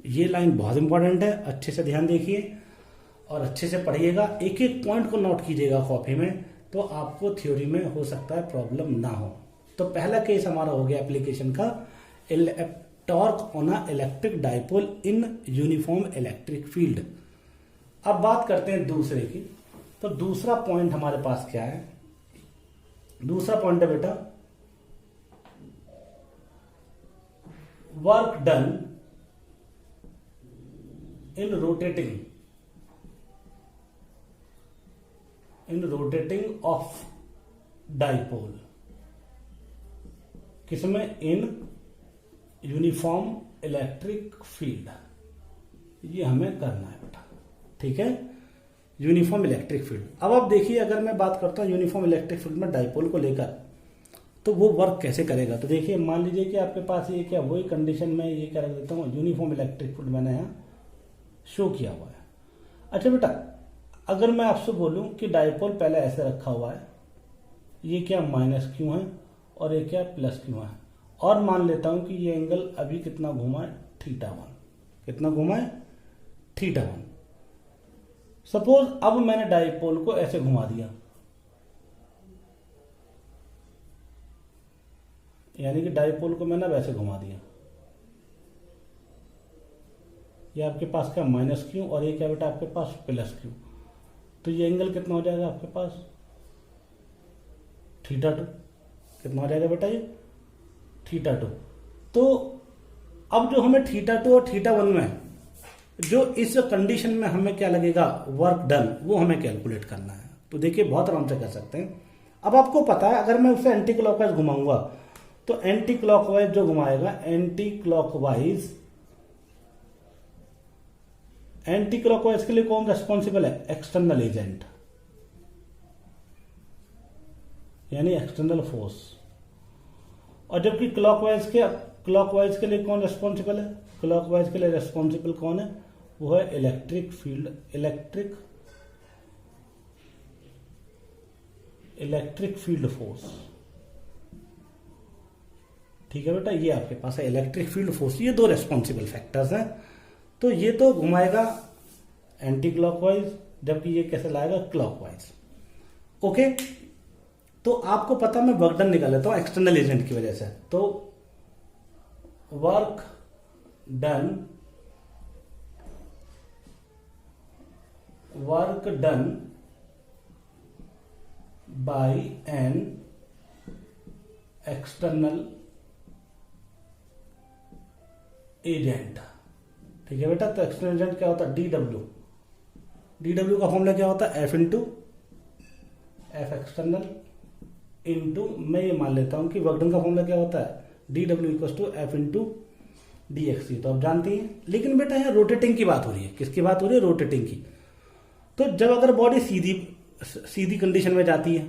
ये लाइन बहुत इंपॉर्टेंट है, अच्छे से ध्यान देखिए और अच्छे से पढ़िएगा, एक एक पॉइंट को नोट कीजिएगा कॉपी में, तो आपको थ्योरी में हो सकता है प्रॉब्लम ना हो। तो पहला केस हमारा हो गया एप्लीकेशन का, torque on a electric dipole in uniform electric field. अब बात करते हैं दूसरे की। तो दूसरा पॉइंट हमारे पास क्या है, दूसरा पॉइंट है बेटा, work done in rotating of dipole, किसमें, इन यूनिफॉर्म इलेक्ट्रिक फील्ड। ये हमें करना है बेटा, ठीक है, यूनिफॉर्म इलेक्ट्रिक फील्ड। अब आप देखिए, अगर मैं बात करता हूं यूनिफॉर्म इलेक्ट्रिक फील्ड में डाइपोल को लेकर, तो वो वर्क कैसे करेगा। तो देखिए, मान लीजिए कि आपके पास ये क्या, वही कंडीशन में ये क्या रख देता हूं, यूनिफॉर्म इलेक्ट्रिक फील्ड मैंने यहां शो किया हुआ है। अच्छा बेटा, अगर मैं आपसे बोलूं कि डाइपोल पहले ऐसे रखा हुआ है, ये क्या माइनस क्यू है और ये क्या प्लस क्यू है, और मान लेता हूं कि ये एंगल अभी कितना घुमा है, θ1, कितना घुमा है, θ1। सपोज अब मैंने डाइपोल को ऐसे घुमा दिया, यानी कि डाइपोल को मैंने वैसे घुमा दिया, ये आपके पास क्या माइनस क्यू और ये क्या बेटा आपके पास प्लस क्यू। तो ये एंगल कितना हो जाएगा आपके पास, θ2। कितना हो जाएगा बेटा, ये θ2। तो अब जो हमें θ2 और θ1 में जो इस कंडीशन में हमें क्या लगेगा, वर्क डन, वो हमें कैलकुलेट करना है। तो देखिए, बहुत आराम से कर सकते हैं। अब आपको पता है, अगर मैं उसे एंटी क्लॉकवाइज घुमाऊंगा, तो एंटी क्लॉकवाइज जो घुमाएगा, एंटी क्लॉकवाइज के लिए कौन रेस्पॉन्सिबल है, एक्सटर्नल एजेंट। यानी एक्सटर्नल फोर्स। और जबकि क्लॉकवाइज के लिए कौन रेस्पॉन्सिबल है? क्लॉकवाइज के लिए रेस्पॉन्सिबल कौन है? वो है इलेक्ट्रिक फील्ड फोर्स। ठीक है बेटा, ये आपके पास है इलेक्ट्रिक फील्ड फोर्स। ये दो रेस्पॉन्सिबल फैक्टर्स हैं। तो ये तो घुमाएगा एंटी क्लॉकवाइज, जबकि ये कैसे लाएगा? क्लॉकवाइज। ओके, तो आपको पता, मैं वर्क डन निकाल लेता हूं एक्सटर्नल एजेंट की वजह से। तो work done bye an external agent. ठीक है बेटा, तो एक्सटर्नल एजेंट क्या होता है? डीडब्ल्यू का फॉर्मूला क्या होता है? एफ एक्सटर्नल इंटू, मैं ये मान लेता हूं कि वर्क डन का फॉर्मूला क्या होता है? D W equal to F into d x. तो आप जानते हैं। लेकिन बेटा यहाँ रोटेटिंग की बात हो रही है। किसकी बात हो रही है? रोटेटिंग की। तो जब अगर बॉडी सीधी कंडीशन में जाती है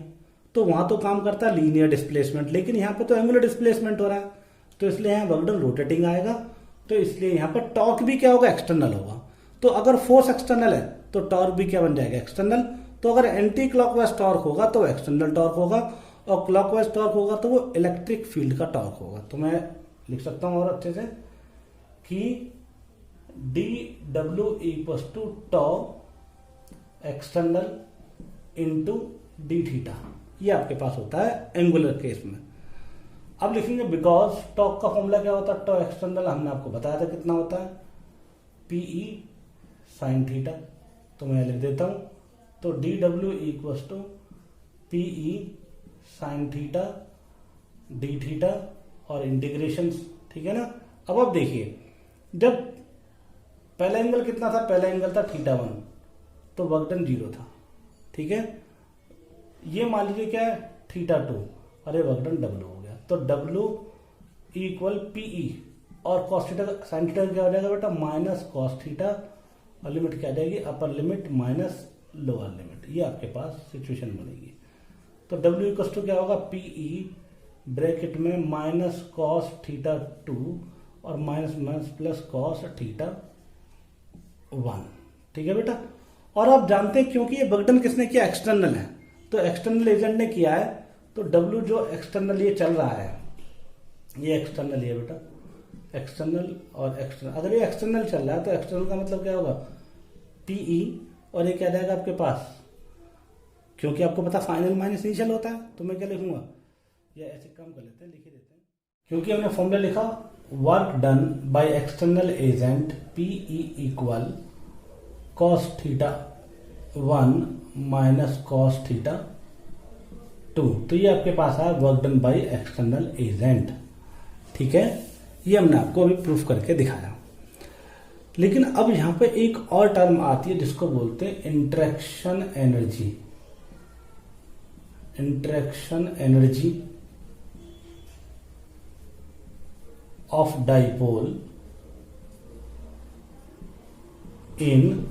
तो वहां तो काम करता है लीनियर डिस्प्लेसमेंट, लेकिन यहाँ पे तो एंगुलर डिस्प्लेसमेंट हो रहा है। तो इसलिए यहाँ वर्क डन रोटेटिंग आएगा। तो इसलिए यहाँ पर टॉर्क भी क्या होगा? एक्सटर्नल होगा। तो अगर फोर्स एक्सटर्नल है तो टॉर्क भी क्या बन जाएगा? एक्सटर्नल। तो अगर एंटी क्लॉकवाइज टॉर्क होगा तो एक्सटर्नल टॉर्क होगा, और क्लॉकवाइज टॉर्क होगा तो वो इलेक्ट्रिक फील्ड का टॉर्क होगा। तो मैं लिख सकता हूं और अच्छे से कि डी डब्ल्यू equal to tau external into d theta. ये आपके पास होता है एंगुलर केस में। अब लिखेंगे बिकॉज टॉर्क का फॉर्मूला क्या होता है? टॉ एक्सटर्नल हमने आपको बताया था कितना होता है? PE sine theta. तो मैं लिख देता हूं, तो डी डब्ल्यू equal to PE sine theta d theta और इंटीग्रेशन। ठीक है ना। अब आप देखिए, जब पहला एंगल कितना था? पहला एंगल था θ1, तो वर्क डन 0 था। ठीक है, ये मान लीजिए क्या है? θ2, और ये वर्क डन W हो गया। तो W इक्वल पीई और कॉस थीटा साइन थीटा क्या हो जाएगा बेटा? माइनस कॉस थीटा, और लिमिट क्या आ जाएगी? Upper limit minus lower limit. ये आपके पास सिचुएशन बनेगी। तो W इक्वल टू क्या होगा? पीई ब्रैकेट में माइनस कॉस θ2 और माइनस माइनस प्लस कॉस θ1। ठीक है बेटा। और आप जानते हैं क्योंकि ये वर्क डन किसने किया? एक्सटर्नल है। तो एक्सटर्नल एजेंट ने किया है, तो W जो एक्सटर्नल ये चल रहा है, ये एक्सटर्नल है बेटा। एक्सटर्नल और एक्सटर्नल, अगर ये एक्सटर्नल चल रहा है तो एक्सटर्नल का मतलब क्या होगा? पीई, और ये क्या जाएगा आपके पास? क्योंकि आपको पता फाइनल माइनस इनिशियल होता है, तो मैं क्या लिखूंगा? या ऐसे काम कर लेते हैं, लिख ही देते हैं। क्योंकि हमने फॉर्मूला लिखा work done by external agent PE equal cos θ1 minus cos θ2। तो ये आपके पास है work done by external agent. ठीक है, ये हमने आपको अभी प्रूफ करके दिखाया। लेकिन अब यहां पे एक और टर्म आती है जिसको बोलते हैं interaction energy of dipole in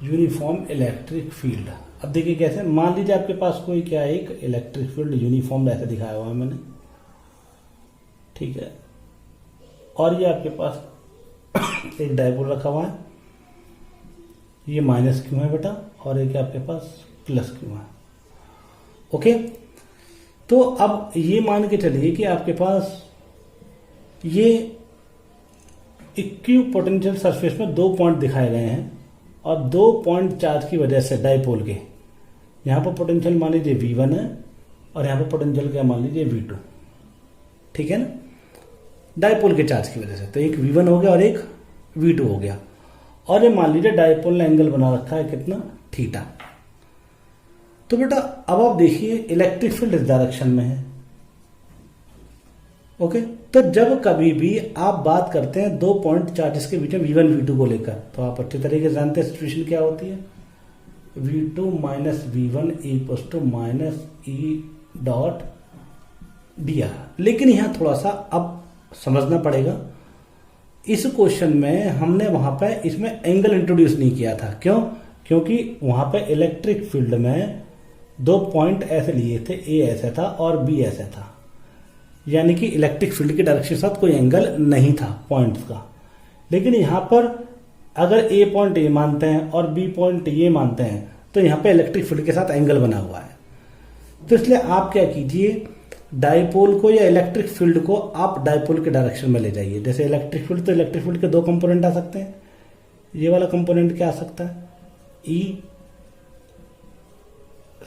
uniform electric field. अब देखिए कैसे, मान लीजिए आपके पास कोई क्या है, एक इलेक्ट्रिक फील्ड यूनिफॉर्म ऐसे दिखाया हुआ है मैंने। ठीक है, और ये आपके पास एक डाइपोल रखा हुआ है, ये माइनस क्यों है बेटा, और एक आपके पास प्लस क्यों है। ओके, तो अब ये मान के चलिए कि आपके पास ये इक्यू पोटेंशियल सरफेस में 2 पॉइंट दिखाए गए हैं, और 2 पॉइंट चार्ज की वजह से डाइपोल के यहां पर पोटेंशियल मान लीजिए V1 है, और यहां पर पोटेंशियल क्या मान लीजिए V2। ठीक है ना, डाइपोल के चार्ज की वजह से। तो एक V1 हो गया और एक V2 हो गया, और ये मान लीजिए डाइपोल ने एंगल बना रखा है कितना? थीटा। तो बेटा अब आप देखिए इलेक्ट्रिक फील्ड इस डायरेक्शन में है। ओके, तो जब कभी भी आप बात करते हैं 2 पॉइंट चार्जेस के बीच में V1 V2 को लेकर, तो आप अच्छे तरीके से जानते हैं सिचुएशन क्या होती है। V2 minus V1 equal to minus E dot dr। लेकिन यहां थोड़ा सा अब समझना पड़ेगा, इस क्वेश्चन में हमने वहां पे इसमें एंगल इंट्रोड्यूस नहीं किया था। क्यों? क्योंकि वहां पे इलेक्ट्रिक फील्ड में दो पॉइंट ऐसे लिए थे, ए ऐसा था और बी ऐसा था, यानी कि इलेक्ट्रिक फील्ड के डायरेक्शन के साथ कोई एंगल नहीं था पॉइंट्स का। लेकिन यहां पर अगर ए पॉइंट ये मानते हैं और बी पॉइंट ये मानते हैं तो यहां पे इलेक्ट्रिक फील्ड के साथ एंगल बना हुआ है। तो इसलिए आप क्या कीजिए, डाइपोल को या इलेक्ट्रिक फील्ड को आप डाइपोल के डायरेक्शन में ले जाइए। जैसे इलेक्ट्रिक फील्ड, तो इलेक्ट्रिक फील्ड के दो कंपोनेंट आ सकते हैं। ये वाला कंपोनेंट क्या आ सकता है, ई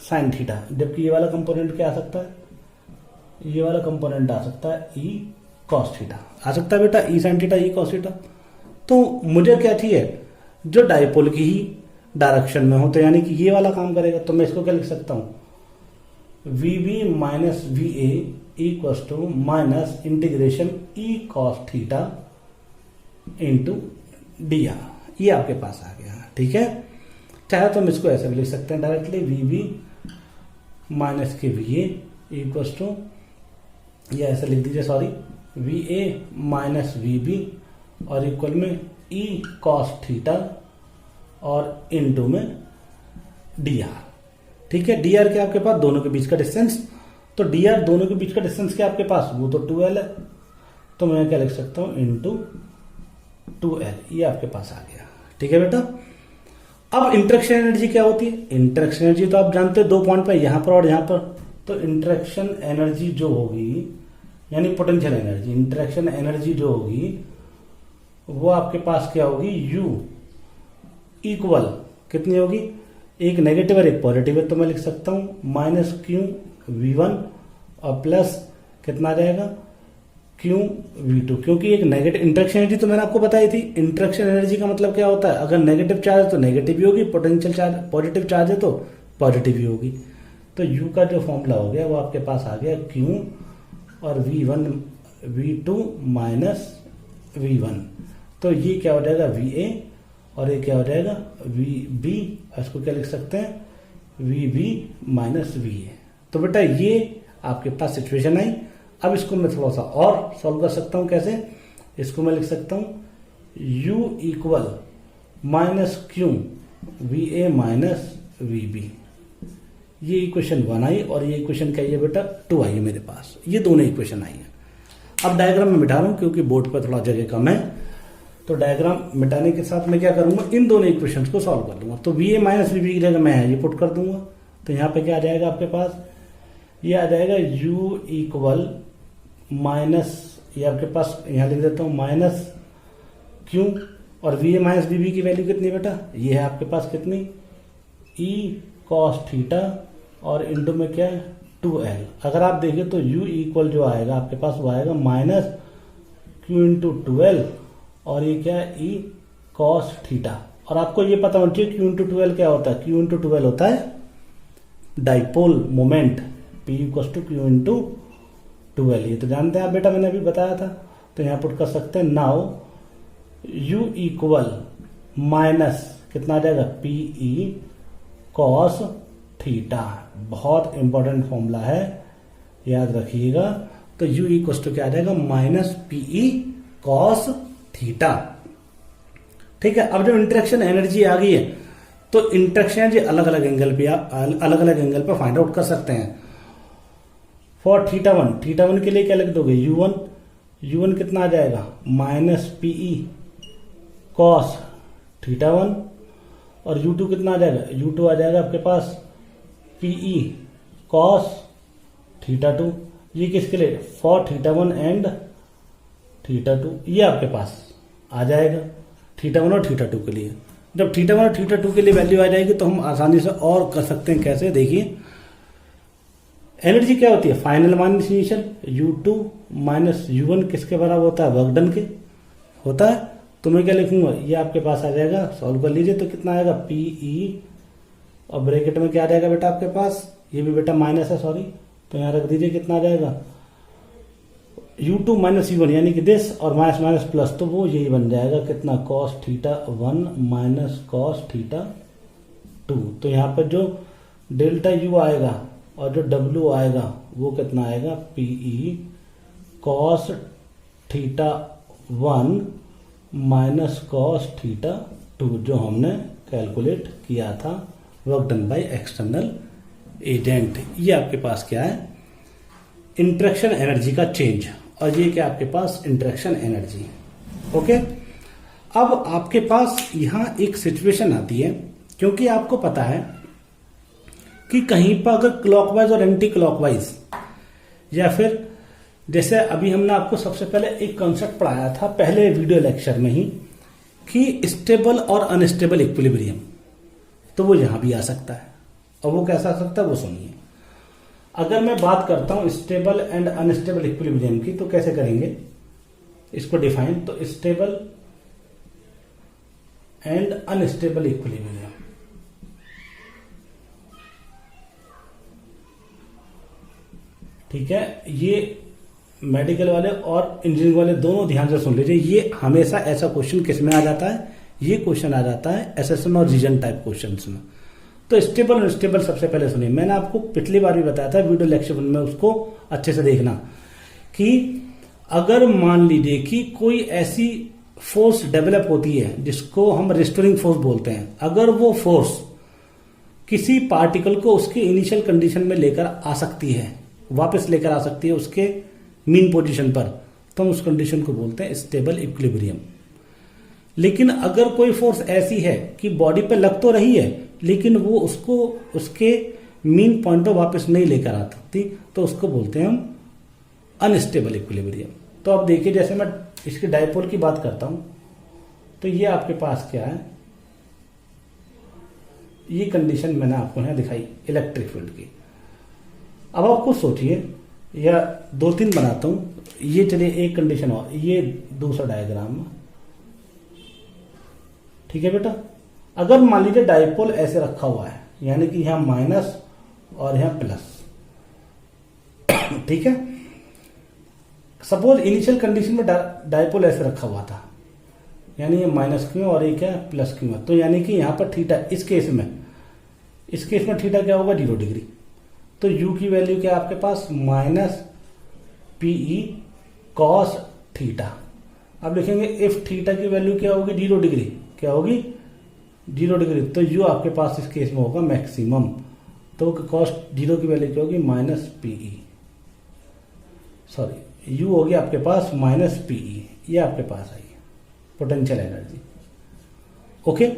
साइन थीटा, जबकि ये वाला कंपोनेंट क्या आ सकता है, ये वाला कंपोनेंट आ सकता है ई कॉस थीटा। आ सकता है बेटा E sine theta, E cos theta. तो मुझे क्या चाहिए, जो डाइपोल की ही डायरेक्शन में हो, तो यानी कि ये वाला काम करेगा। तो मैं इसको क्या लिख सकता हूं, v b minus v a equal to minus integration E cos theta into d r. ये आपके पास आ गया, ठीक है। चाहे तो हम इसको ऐसे भी लिख सकते हैं डायरेक्टली, वी बी माइनस के वी ए इक्वल टू, या ऐसे लिख दीजिए, sorry, v a minus v b और इक्वल में ई कॉस थीटा और इनटू में डी आर। ठीक है, डी आर क्या आपके पास, दोनों के बीच का डिस्टेंस। तो डी आर दोनों के बीच का डिस्टेंस क्या आपके पास, वो तो 2l है। तो मैं क्या लिख सकता हूं, इंटू 2l। ये आपके पास आ गया, ठीक है बेटा। अब इंटरेक्शन एनर्जी क्या होती है, इंटरेक्शन एनर्जी तो आप जानते हैं, दो पॉइंट पे, यहां पर और यहां पर। तो इंटरेक्शन एनर्जी जो होगी, यानी पोटेंशियल एनर्जी, इंटरेक्शन एनर्जी जो होगी वो आपके पास क्या होगी, U इक्वल कितनी होगी, एक नेगेटिव और एक पॉजिटिव है। तो मैं लिख सकता हूं माइनस क्यू V1 और प्लस कितना आ जाएगा, क्यू V2। क्योंकि एक नेगेटिव इंटरेक्शन एनर्जी तो मैंने आपको बताई थी, इंटरेक्शन एनर्जी का मतलब क्या होता है, अगर नेगेटिव चार्ज है तो नेगेटिव ही होगी, पोटेंशियल चार्ज, पॉजिटिव चार्ज है तो पॉजिटिव ही होगी। तो U का जो फॉर्मूला हो गया वो आपके पास आ गया, Q और V1 V2 माइनस V1। तो ये क्या हो जाएगा, VA और ये क्या हो जाएगा, VB। इसको क्या लिख सकते हैं, VB माइनस VA। तो बेटा ये आपके पास सिचुएशन आई। अब इसको मैं थोड़ा सा और सॉल्व कर सकता हूं, कैसे, इसको मैं लिख सकता हूं U equal minus Q VA minus VB। ये इक्वेशन 1 आई और ये इक्वेशन क्या है बेटा, 2 आई है मेरे पास। ये दोनों इक्वेशन आई है। अब डायग्राम में मिटा रहा हूं क्योंकि बोर्ड पर थोड़ा जगह कम है। तो डायग्राम मिटाने के साथ मैं क्या करूंगा, इन दोनों इक्वेशंस को सॉल्व कर लूंगा। तो VA माइनस VB की जगह मैं ये पुट कर दूंगा। तो यहाँ पे क्या आ जाएगा आपके पास, ये आ जाएगा U इक्वल माइनस, ये आपके पास यहाँ लिख देता हूँ माइनस क्यू, और VA माइनस VB की वैल्यू कितनी बेटा, ये है आपके पास कितनी, E कॉस थीटा और इंटू में क्या है 2l। अगर आप देखिए तो U इक्वल जो आएगा आपके पास वो आएगा माइनस क्यू इंटू 2l और ये क्या है E कॉस थीटा। और आपको ये पता होना चाहिए क्यू इंटू 2l क्या होता है, क्यू इंटू 2l होता है dipole moment, P equal to Q into 2l। ये तो जानते हैं आप बेटा, मैंने अभी बताया था। तो यहां पुट कर सकते हैं, नाउ U इक्वल माइनस कितना आ जाएगा, PE कॉस थीटा। बहुत इंपॉर्टेंट फॉर्मूला है, याद रखिएगा। तो U इक्वल टू क्या आ जाएगा, माइनस PE कॉस थीटा। ठीक है। अब जब इंटरेक्शन एनर्जी आ गई है तो इंटरेक्शन एनर्जी अलग अलग एंगल पे आप अलग अलग एंगल पे फाइंड आउट कर सकते हैं। फॉर थीटा वन के लिए क्या लिख दोगे, U1 कितना आ जाएगा, माइनस PE कॉस थीटा 1 और U2 कितना आ जाएगा, U2 आ जाएगा आपके पास PE कॉस थीटा 2। ये किसके लिए, फॉर थीटा 1 एंड थीटा 2। ये आपके पास आ जाएगा थीटा 1 और थीटा 2 के लिए। जब थीटा 1 और थीटा 2 के लिए वैल्यू आ जाएगी तो हम आसानी से और कर सकते हैं। कैसे, देखिए एनर्जी क्या होती है, final minus initial, U2 minus U1 किसके बराबर होता है, वर्क डन के होता है। तो मैं क्या लिखूंगा, ये आपके पास आ जाएगा, सॉल्व कर लीजिए। तो कितना आएगा, PE और ब्रैकेट में क्या आ जाएगा बेटा आपके पास, ये भी बेटा माइनस है, सॉरी, तो यहां रख दीजिए। कितना आ जाएगा, U2 माइनस U1 यानी कि दिस, और माइनस माइनस प्लस, तो वो यही बन जाएगा कितना, cos theta 1 minus cos theta 2। तो यहाँ पर जो डेल्टा U आएगा और जो W आएगा वो कितना आएगा, PE cos theta 1 minus cos theta 2, जो हमने कैलकुलेट किया था work done by external agent, ये आपके पास क्या है, इंटरेक्शन एनर्जी का चेंज, और ये क्या आपके पास इंटरेक्शन एनर्जी। ओके, अब आपके पास यहां एक सिचुएशन आती है, क्योंकि आपको पता है कि कहीं पर अगर क्लॉकवाइज और एंटी क्लॉकवाइज, या फिर जैसे अभी हमने आपको सबसे पहले एक कॉन्सेप्ट पढ़ाया था पहले वीडियो लेक्चर में ही, कि स्टेबल और अनस्टेबल इक्विलिब्रियम, तो वो यहां भी आ सकता है। और वो कैसा आ सकता है वो सुनिए। अगर मैं बात करता हूं स्टेबल एंड अनस्टेबल इक्विलिब्रियम की, तो कैसे करेंगे इसको डिफाइन, तो स्टेबल एंड अनस्टेबल इक्विलिब्रियम, ठीक है। ये मेडिकल वाले और इंजीनियरिंग वाले दोनों ध्यान से सुन लीजिए, ये हमेशा ऐसा क्वेश्चन किस में आ जाता है, ये क्वेश्चन आ जाता है एसएसएन और रीजन टाइप क्वेश्चंस में। तो स्टेबल और अनस्टेबल सबसे पहले सुनिए, मैंने आपको पिछली बार भी बताया था वीडियो लेक्चर में, उसको अच्छे से देखना, कि अगर मान लीजिए कि कोई ऐसी फोर्स डेवलप होती है जिसको हम रिस्टोरिंग फोर्स बोलते हैं, अगर वो फोर्स किसी पार्टिकल को उसके इनिशियल कंडीशन में लेकर आ सकती है, वापस लेकर आ सकती है उसके मीन पोजीशन पर, तो हम उस कंडीशन को बोलते हैं स्टेबल इक्विलिब्रियम। लेकिन अगर कोई फोर्स ऐसी है कि बॉडी पे लग तो रही है, लेकिन वो उसको उसके मीन पॉइंट पर वापस नहीं लेकर आ सकती, तो उसको बोलते हैं हम अनस्टेबल इक्विलिब्रियम। तो अब देखिए, जैसे मैं इसके डायपोल की बात करता हूं, तो ये आपके पास क्या है, ये कंडीशन मैंने आपको यहां दिखाई इलेक्ट्रिक फील्ड की। अब आप खुद सोचिए, या दो तीन बनाता हूं, ये चलिए एक कंडीशन और, ये दूसरा डायग्राम, ठीक है बेटा। अगर मान लीजिए डायपोल ऐसे रखा हुआ है, यानी कि यहां माइनस और यहां प्लस, ठीक है। सपोज इनिशियल कंडीशन में डायपोल ऐसे रखा हुआ था, यानी ये माइनस क्यू और ये क्या प्लस क्यू है, तो यानी कि यहां पर थीटा, इस केस में थीटा क्या होगा, 0 डिग्री। तो u की वैल्यू क्या है आपके पास, माइनस पीई कॉस थीटा। अब लिखेंगे इफ थीटा की वैल्यू क्या होगी, 0 डिग्री, क्या होगी 0 डिग्री, तो u आपके पास इस केस में होगा मैक्सिमम। तो कॉस 0 की वैल्यू क्या होगी, माइनस पीई, सॉरी u होगी आपके पास माइनस पीई, ये आपके पास आई पोटेंशियल एनर्जी। ओके,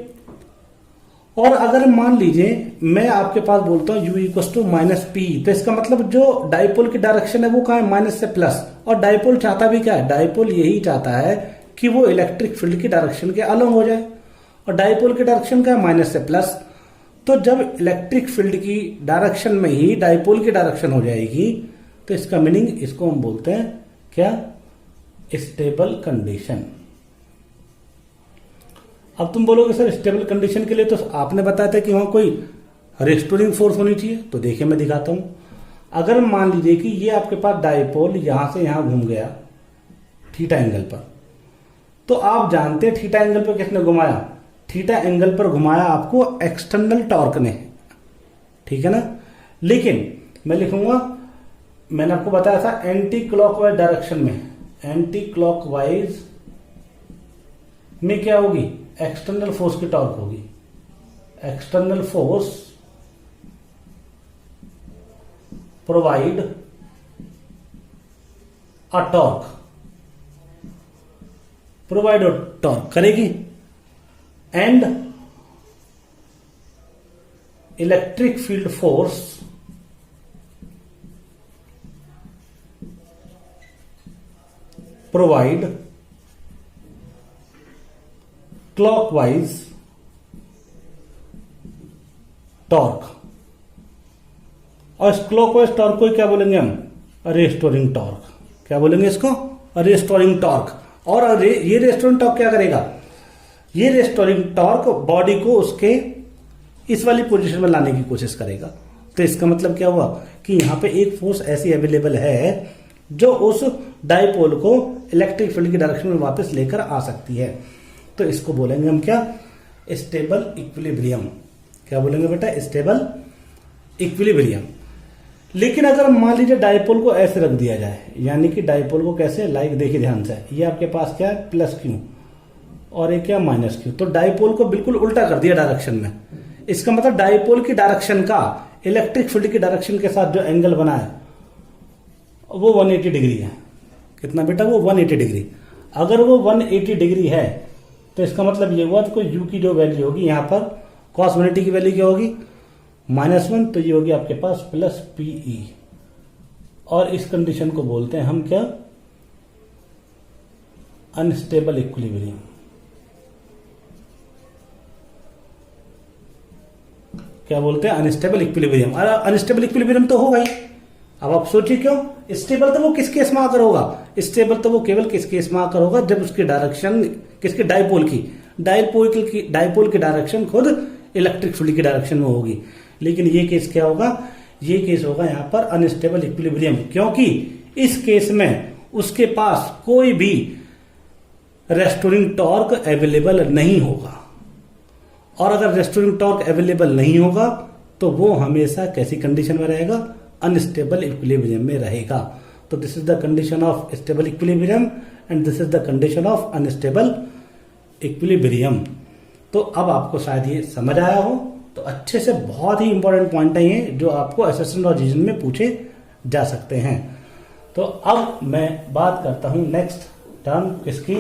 और अगर मान लीजिए मैं आपके पास बोलता हूं u equal to minus P, तो इसका मतलब जो डायपोल की डायरेक्शन है वो कहां है, माइनस से प्लस। और डायपोल चाहता भी क्या है, डायपोल यही चाहता है कि वो इलेक्ट्रिक फील्ड की डायरेक्शन के अलग हो जाए, और डायपोल की डायरेक्शन क्या है, माइनस से प्लस। तो जब इलेक्ट्रिक फील्ड की डायरेक्शन में ही डायपोल की डायरेक्शन हो जाएगी, तो इसका मीनिंग, इसको हम बोलते हैं क्या, स्टेबल कंडीशन। अब तुम बोलोगे सर स्टेबल कंडीशन के लिए तो आपने बताया था कि वहां कोई रेस्टोरिंग फोर्स होनी चाहिए, तो देखिए मैं दिखाता हूं। अगर मान लीजिए कि ये आपके पास डायपोल यहां से यहां घूम गया थीटा एंगल पर, तो आप जानते हैं थीटा एंगल पर किसने घुमाया, थीटा एंगल पर घुमाया आपको एक्सटर्नल टॉर्क ने, ठीक है ना। लेकिन मैं लिखूंगा, मैंने आपको बताया था एंटी क्लॉकवाइज डायरेक्शन में, एंटी क्लॉकवाइज में क्या होगी, एक्सटर्नल फोर्स की टॉर्क होगी, external force provide a torque, provide a torque करेगी, and electric field force provide clockwise torque. और इस क्लॉकवाइज टॉर्क को क्या बोलेंगे हम, रेस्टोरिंग टॉर्क। क्या बोलेंगे इसको, रेस्टोरिंग टॉर्क। और ये रेस्टोरिंग टॉर्क क्या करेगा, ये रेस्टोरिंग टॉर्क बॉडी को उसके इस वाली पोजीशन में लाने की कोशिश करेगा। तो इसका मतलब क्या हुआ कि यहां पे एक फोर्स ऐसी अवेलेबल है जो उस डायपोल को इलेक्ट्रिक फील्ड की डायरेक्शन में वापस लेकर आ सकती है। तो इसको बोलेंगे हम क्या, स्टेबल इक्विलिब्रियम। क्या बोलेंगे बेटा, स्टेबल इक्विलिब्रियम। लेकिन अगर मान लीजिए डायपोल को ऐसे रख दिया जाए, यानी कि डायपोल को कैसे, लाइक देखिए ध्यान से, ये आपके पास क्या है प्लस क्यू और एक क्या माइनस क्यू, तो डायपोल को बिल्कुल उल्टा कर दिया डायरेक्शन में। इसका मतलब डायपोल की डायरेक्शन का इलेक्ट्रिक फील्ड की डायरेक्शन के साथ जो एंगल बना है वो 180 डिग्री है। कितना बेटा? वो 180 डिग्री। अगर वो 180 डिग्री है तो इसका मतलब ये हुआ तो यू की जो वैल्यू होगी यहां पर cos 180 की वैल्यू क्या होगी? -1, तो ये होगी आपके पास प्लस PE। और इस कंडीशन को बोलते हैं हम क्या? Unstable equilibrium. क्या बोलते हैं? Unstable equilibrium. और अनस्टेबल इक्विलिब्रियम तो होगा ही। अब आप सोचिए क्यों? स्टेबल तो वो किस केस में आकर होगा? स्टेबल तो वो केवल किस केस में आकर होगा? जब उसकी डायरेक्शन किसके? डायपोल की डायरेक्शन खुद इलेक्ट्रिक फील्ड की डायरेक्शन में होगी। लेकिन ये केस क्या होगा? ये केस होगा यहां पर अनस्टेबल इक्विलिब्रियम, क्योंकि इस केस में उसके पास कोई भी रेस्टोरिंग टॉर्क अवेलेबल नहीं होगा। और अगर रेस्टोरिंग टॉर्क अवेलेबल नहीं होगा तो वो हमेशा कैसी कंडीशन में रहेगा? अनस्टेबल इक्विलिब्रियम में रहेगा। तो this is the condition of stable equilibrium and this is the condition of unstable equilibrium. तो अब आपको शायद ये समझ आया हो। तो अच्छे से बहुत ही इंपॉर्टेंट पॉइंट है ये, जो आपको असेसमेंट और रीजन में पूछे जा सकते हैं। तो अब मैं बात करता हूं नेक्स्ट टर्म किसकी?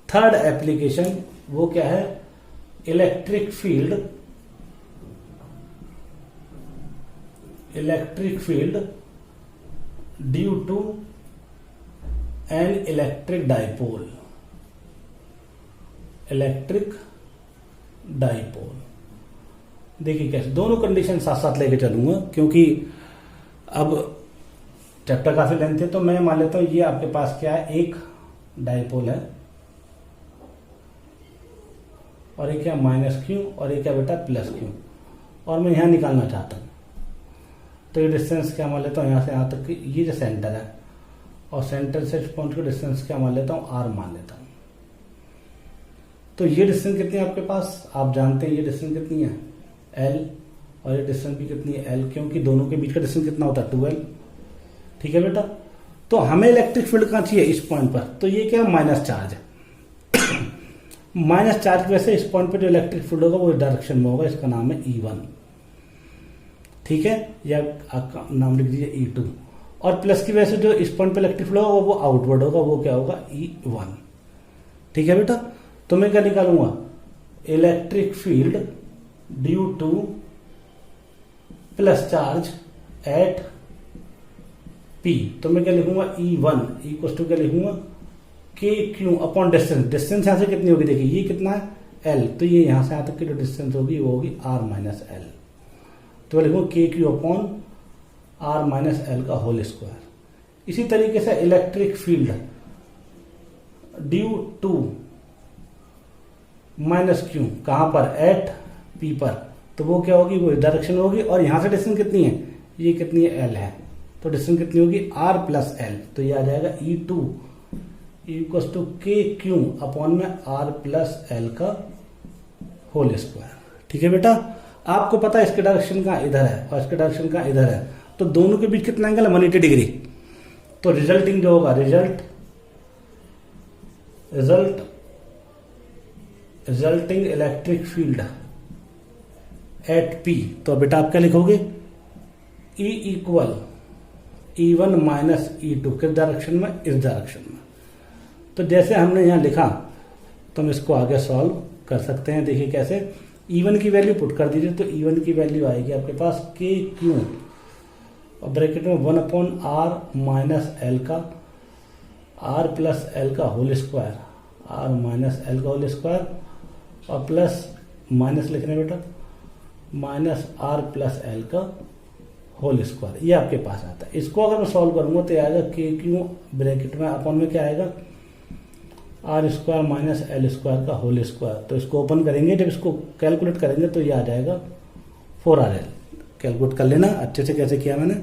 Third application. वो क्या है? Electric field due to an electric dipole. देखिए कैसे दोनों कंडीशन साथ साथ लेके चलूंगा, क्योंकि अब चैप्टर काफी लेंथ है। तो मैं मान लेता हूं ये आपके पास क्या है? एक डाइपोल है और एक क्या? -Q और एक क्या बेटा? +Q। और मैं यहां निकालना चाहता हूं तो ये डिस्टेंस क्या मान लेता हूं? यहां से यहां तक कि ये जो सेंटर है, और सेंटर से इस पॉइंट का डिस्टेंस क्या मान लेता हूं? R मान लेता हूं। तो ये डिस्टेंस कितनी है आपके पास? आप जानते हैं ये डिस्टेंस कितनी है? L। और ये डिस्टेंस भी कितनी है? L, क्योंकि दोनों के बीच का डिस्टेंस कितना होता है? 2L। ठीक है बेटा। तो हमें इलेक्ट्रिक फील्ड कहां चाहिए? इस पॉइंट पर। तो ये क्या? माइनस चार्ज है। माइनस चार्ज की वजह से इस पॉइंट पर जो इलेक्ट्रिक फील्ड होगा वो इस डायरेक्शन में होगा। इसका नाम है E1। ठीक है, या नाम लिख दीजिए E2। और प्लस की वजह से जो इस पॉइंट पर इलेक्ट्रिक फील्ड होगा वो आउटवर्ड होगा। वो क्या होगा? E1। ठीक है बेटा। तो मैं क्या निकालूंगा? Electric field due two plus charge at P। तो मैं क्या लिखूंगा? E1 इक्वल टू क्या लिखूंगा? KQ upon distance. डिस्टेंस यहां से कितनी होगी? देखिए ये कितना है? L। तो ये यहां से यहां तक की जो डिस्टेंस होगी वो होगी R - L। तो मैं लिखूंगा KQ अपॉन R - L का होल स्क्वायर। इसी तरीके से electric field due to -Q कहां पर? एट P पर। तो वो क्या होगी? वो डायरेक्शन होगी। और यहां से डिस्टेंस कितनी है? ये कितनी है? L है। तो डिस्टेंस कितनी होगी? R + L। तो ये आ जाएगा E2 equal to KQ upon में R + L का होल स्क्वायर। ठीक है बेटा। आपको पता है इसके डायरेक्शन का इधर है और इसके डायरेक्शन का इधर है, तो दोनों के बीच कितना एंगल है? 180 डिग्री। तो रिजल्टिंग जो होगा resulting electric field eight P। तो बेटा आप क्या लिखोगे? E इक्वल E1 - E2 किस डायरेक्शन में? इस डायरेक्शन में। तो जैसे हमने यहां लिखा तो हम इसको आगे सॉल्व कर सकते हैं। देखिए कैसे? E1 की वैल्यू पुट कर दीजिए। तो E1 की वैल्यू आएगी आपके पास KQ और ब्रैकेट में 1/R - L का R + L का होल स्क्वायर, R - L का होल स्क्वायर, और प्लस माइनस लिखने बेटा -R + L का होल स्क्वायर। ये आपके पास आता है। इसको अगर मैं सॉल्व करूंगा तो आएगा KQ ब्रैकेट में अपॉन में क्या आएगा? R² - L² का होल स्क्वायर। तो इसको ओपन करेंगे, जब इसको कैलकुलेट करेंगे तो ये आ जाएगा 4RL। कैलकुलेट कर लेना अच्छे से। कैसे किया मैंने?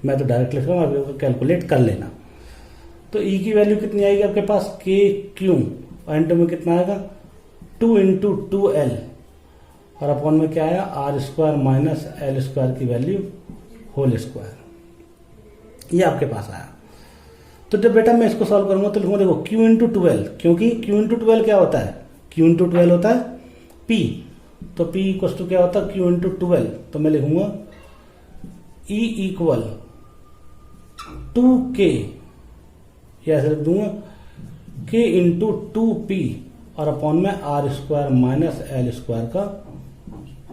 मैं तो डायरेक्ट लिख रहा हूँ, आप कैलकुलेट कर लेना। तो E की वैल्यू कितनी आएगी आपके पास? KQ और इंटू में कितना आएगा? 2 × 2L और अपॉन में क्या आया? R² - L² की वैल्यू होल स्क्वायर। ये आपके पास आया। तो जब बेटा मैं इसको सॉल्व करूंगा तो लिखूंगा देखो Q × 12, क्योंकि Q × 12 क्या होता है? Q × 12 होता है P। तो P इक्वल टू क्या होता है, Q इंटू 12। तो मैं लिखूंगा E इक्वल 2K, या ऐसे लिख दूंगा K इंटू 2P और अपॉन में R square minus L square का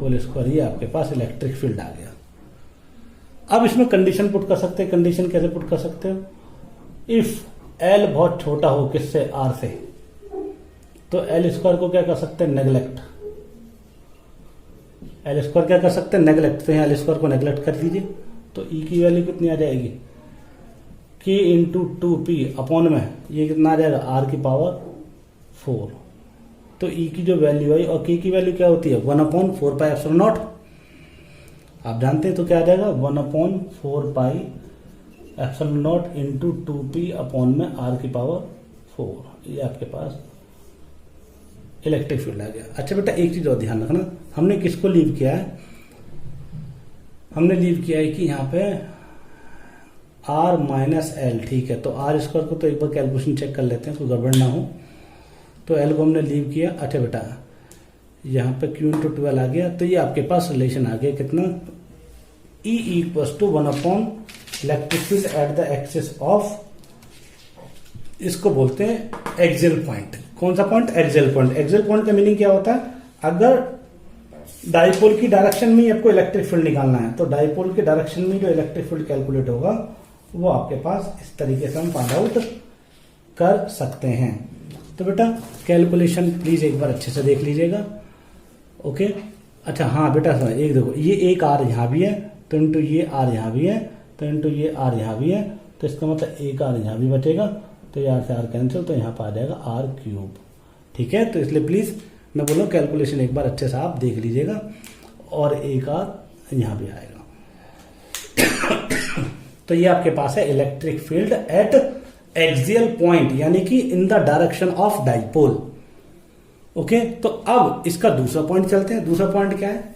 होल स्क्वायर। ये आपके पास इलेक्ट्रिक फील्ड आ गया। अब इसमें कंडीशन पुट कर सकते हैं। कंडीशन कैसे पुट कर सकते हो, इफ L बहुत छोटा हो किससे, R से, तो L स्क्वायर को क्या कर सकते हैं, नेग्लेक्ट। L स्क्वायर क्या कर सकते हैं, नेग्लेक्ट। तो यहाँ L स्क्वायर को नेग्लेक्ट कर दीजिए, तो E की वैल्यू कितनी आ जाएगी, K इंटू 2P अपॉन में ये कितना आ जाएगा, R की पावर 4। तो E की जो वैल्यू आई और K की वैल्यू क्या होती है, 1/4 पाई एप्सिलॉन नॉट। आप जानते हैं तो क्या आ जाएगा, 1/4 pi epsilon not into 2P upon में R की पावर 4। ये आपके पास इलेक्ट्रिक फील्ड आ गया। अच्छा बेटा एक चीज और ध्यान रखना, हमने किसको लीव किया है, हमने लीव किया है कि यहाँ पे R माइनस L, ठीक है। तो R स्क्वायर को तो एक बार कैलकुलेशन चेक कर लेते हैं, कोई गड़बड़ ना हो। तो L को हमने लीव किया। अच्छा बेटा यहाँ पे Q इंटू 12 आ गया, तो ये आपके पास रिलेशन आ गया कितना, E equal to 1 electric field at the axis of, इसको बोलते हैं एक्सियल पॉइंट। कौन सा पॉइंट, एक्सियल पॉइंट। एक्सियल पॉइंट का मीनिंग क्या होता है, अगर डाइपोल की डायरेक्शन में आपको इलेक्ट्रिक फील्ड निकालना है तो डाइपोल की डायरेक्शन में जो इलेक्ट्रिक फील्ड कैलकुलेट होगा वो आपके पास इस तरीके से हम फाइंड आउट कर सकते हैं। तो बेटा कैलकुलेशन प्लीज एक बार अच्छे से देख लीजिएगा, ओके। अच्छा हाँ बेटा एक देखो, ये एक R यहाँ भी है, तो इंटू ये R यहाँ भी है, तो इंटू ये R यहाँ भी है, तो इसका मतलब एक R यहाँ भी बचेगा, तो यहाँ से R कैंसिल, तो यहाँ पर आ जाएगा R3। ठीक है, तो इसलिए प्लीज मैं बोल रहा हूँ कैलकुलेशन एक बार अच्छे से आप देख लीजिएगा, और एक R यहाँ भी आएगा। तो ये आपके पास है electric field eight axial point, यानी कि in the direction of dipole. Okay, तो अब इसका दूसरा पॉइंट चलते हैं। दूसरा पॉइंट क्या है,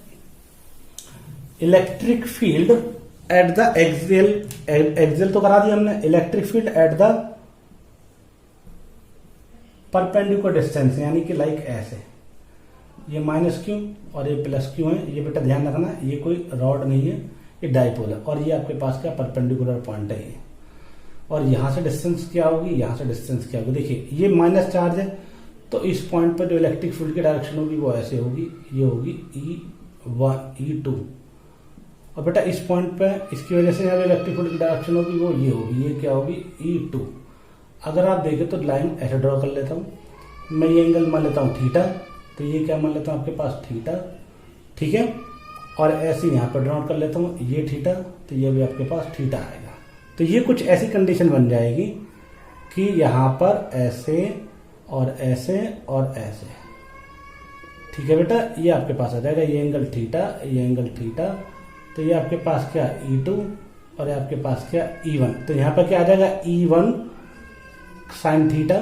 electric field at the axial, axial तो करा दिया हमने, electric field at the perpendicular distance, यानी कि लाइक ऐसे, ये माइनस क्यू और ये प्लस क्यू है। ये बेटा ध्यान रखना, ये कोई रॉड नहीं है, ये डाइपोल है, और ये आपके पास क्या परपेंडिकुलर पॉइंट है ये। और यहां से डिस्टेंस क्या होगी, यहां से डिस्टेंस क्या होगी, देखिए ये माइनस चार्ज है, तो इस पॉइंट पर जो इलेक्ट्रिक फील्ड की डायरेक्शन होगी वो ऐसे होगी, ये होगी E1 E2। और बेटा इस पॉइंट पे इसकी वजह से यहाँ इलेक्ट्रिक फील्ड की डायरेक्शन होगी वो ये होगी, ये क्या होगी E2। अगर आप देखें तो लाइन ऐसे ड्रॉ कर लेता हूँ मैं, ये एंगल मान लेता हूँ थीटा, तो ये क्या मान लेता हूँ आपके पास थीटा, ठीक है। और ऐसे यहाँ पर ड्रॉ कर लेता हूँ ये थीटा, तो ये भी आपके पास थीटा आएगा। तो ये कुछ ऐसी कंडीशन बन जाएगी कि यहाँ पर ऐसे और ऐसे और ऐसे, ठीक है बेटा, ये आपके पास आ जाएगा, ये एंगल थीटा, ये एंगल थीटा, तो ये आपके पास क्या E2 और ये आपके पास क्या E1। तो यहाँ पर क्या आ जाएगा E1 साइन थीटा,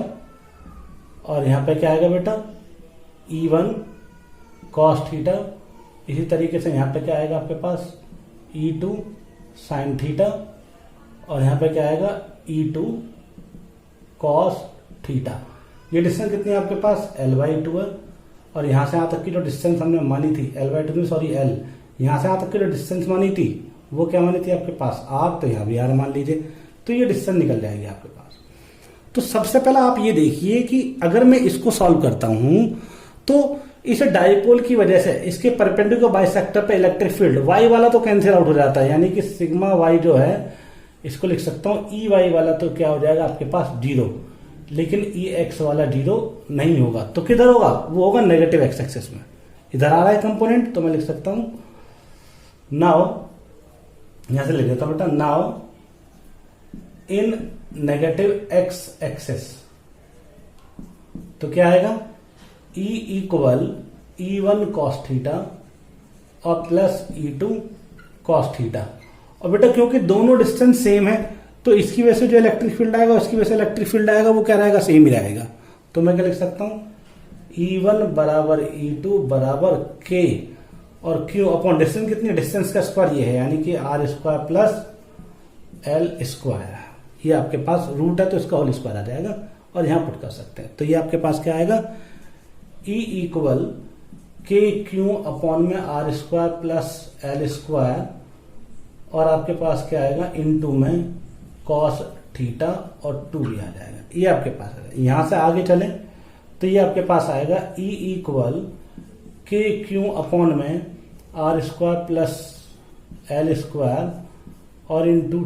और यहाँ पे क्या आएगा बेटा E1 कॉस थीटा। इसी तरीके से यहाँ पे क्या आएगा आपके पास E2 साइन थीटा, और यहाँ पे क्या आएगा E2 कॉस थीटा। ये डिस्टेंस कितनी है आपके पास L/2 है, और यहाँ से यहाँ तक की जो डिस्टेंस हमने मानी थी L/2 में, सॉरी L, यहाँ से यहाँ तक की जो डिस्टेंस मानी थी वो क्या मानी थी आपके पास R, तो यहाँ भी R मान लीजिए, तो ये डिस्टेंस निकल जाएगी आपके पास। तो सबसे पहले आप ये देखिए कि अगर मैं इसको सॉल्व करता हूं तो इस डाइपोल की वजह से इसके परपेंडिकुलर बाइसेक्टर पे इलेक्ट्रिक फील्ड y वाला तो कैंसिल आउट हो जाता है, यानी कि सिग्मा y जो है इसको लिख सकता हूं EY वाला, तो क्या हो जाएगा आपके पास 0, लेकिन EX वाला 0 नहीं होगा। तो किधर होगा, वो होगा नेगेटिव एक्स एक्सिस में, इधर आ रहा है कंपोनेंट, तो मैं लिख सकता हूं नाउ, यहां से लिख देता हूं बेटा, now in negative x axis, तो क्या आएगा E equal E1 cos theta और प्लस E2 कॉस थीटा। और बेटा क्योंकि दोनों डिस्टेंस सेम है तो इसकी वजह से जो इलेक्ट्रिक फील्ड आएगा उसकी वजह से इलेक्ट्रिक फील्ड आएगा वो क्या रहेगा, सेम ही रहेगा। तो मैं क्या लिख सकता हूं E1 बराबर E2 बराबर K और Q अपॉन डिस्टेंस कितनी, डिस्टेंस का स्क्वायर ये है, यानी कि R square plus L square. ये आपके पास रूट है तो इसका होल स्क्वायर आ जाएगा, और यहां पुट कर सकते हैं। तो ये आपके पास क्या आएगा E equal K Q upon में R square plus L square, और आपके पास क्या आएगा इनटू में कॉस थीटा और 2 भी आ जाएगा। ये आपके पास आएगा। यहां से आगे चले तो ये आपके पास आएगा E equal K Q upon में R square plus L square और इंटू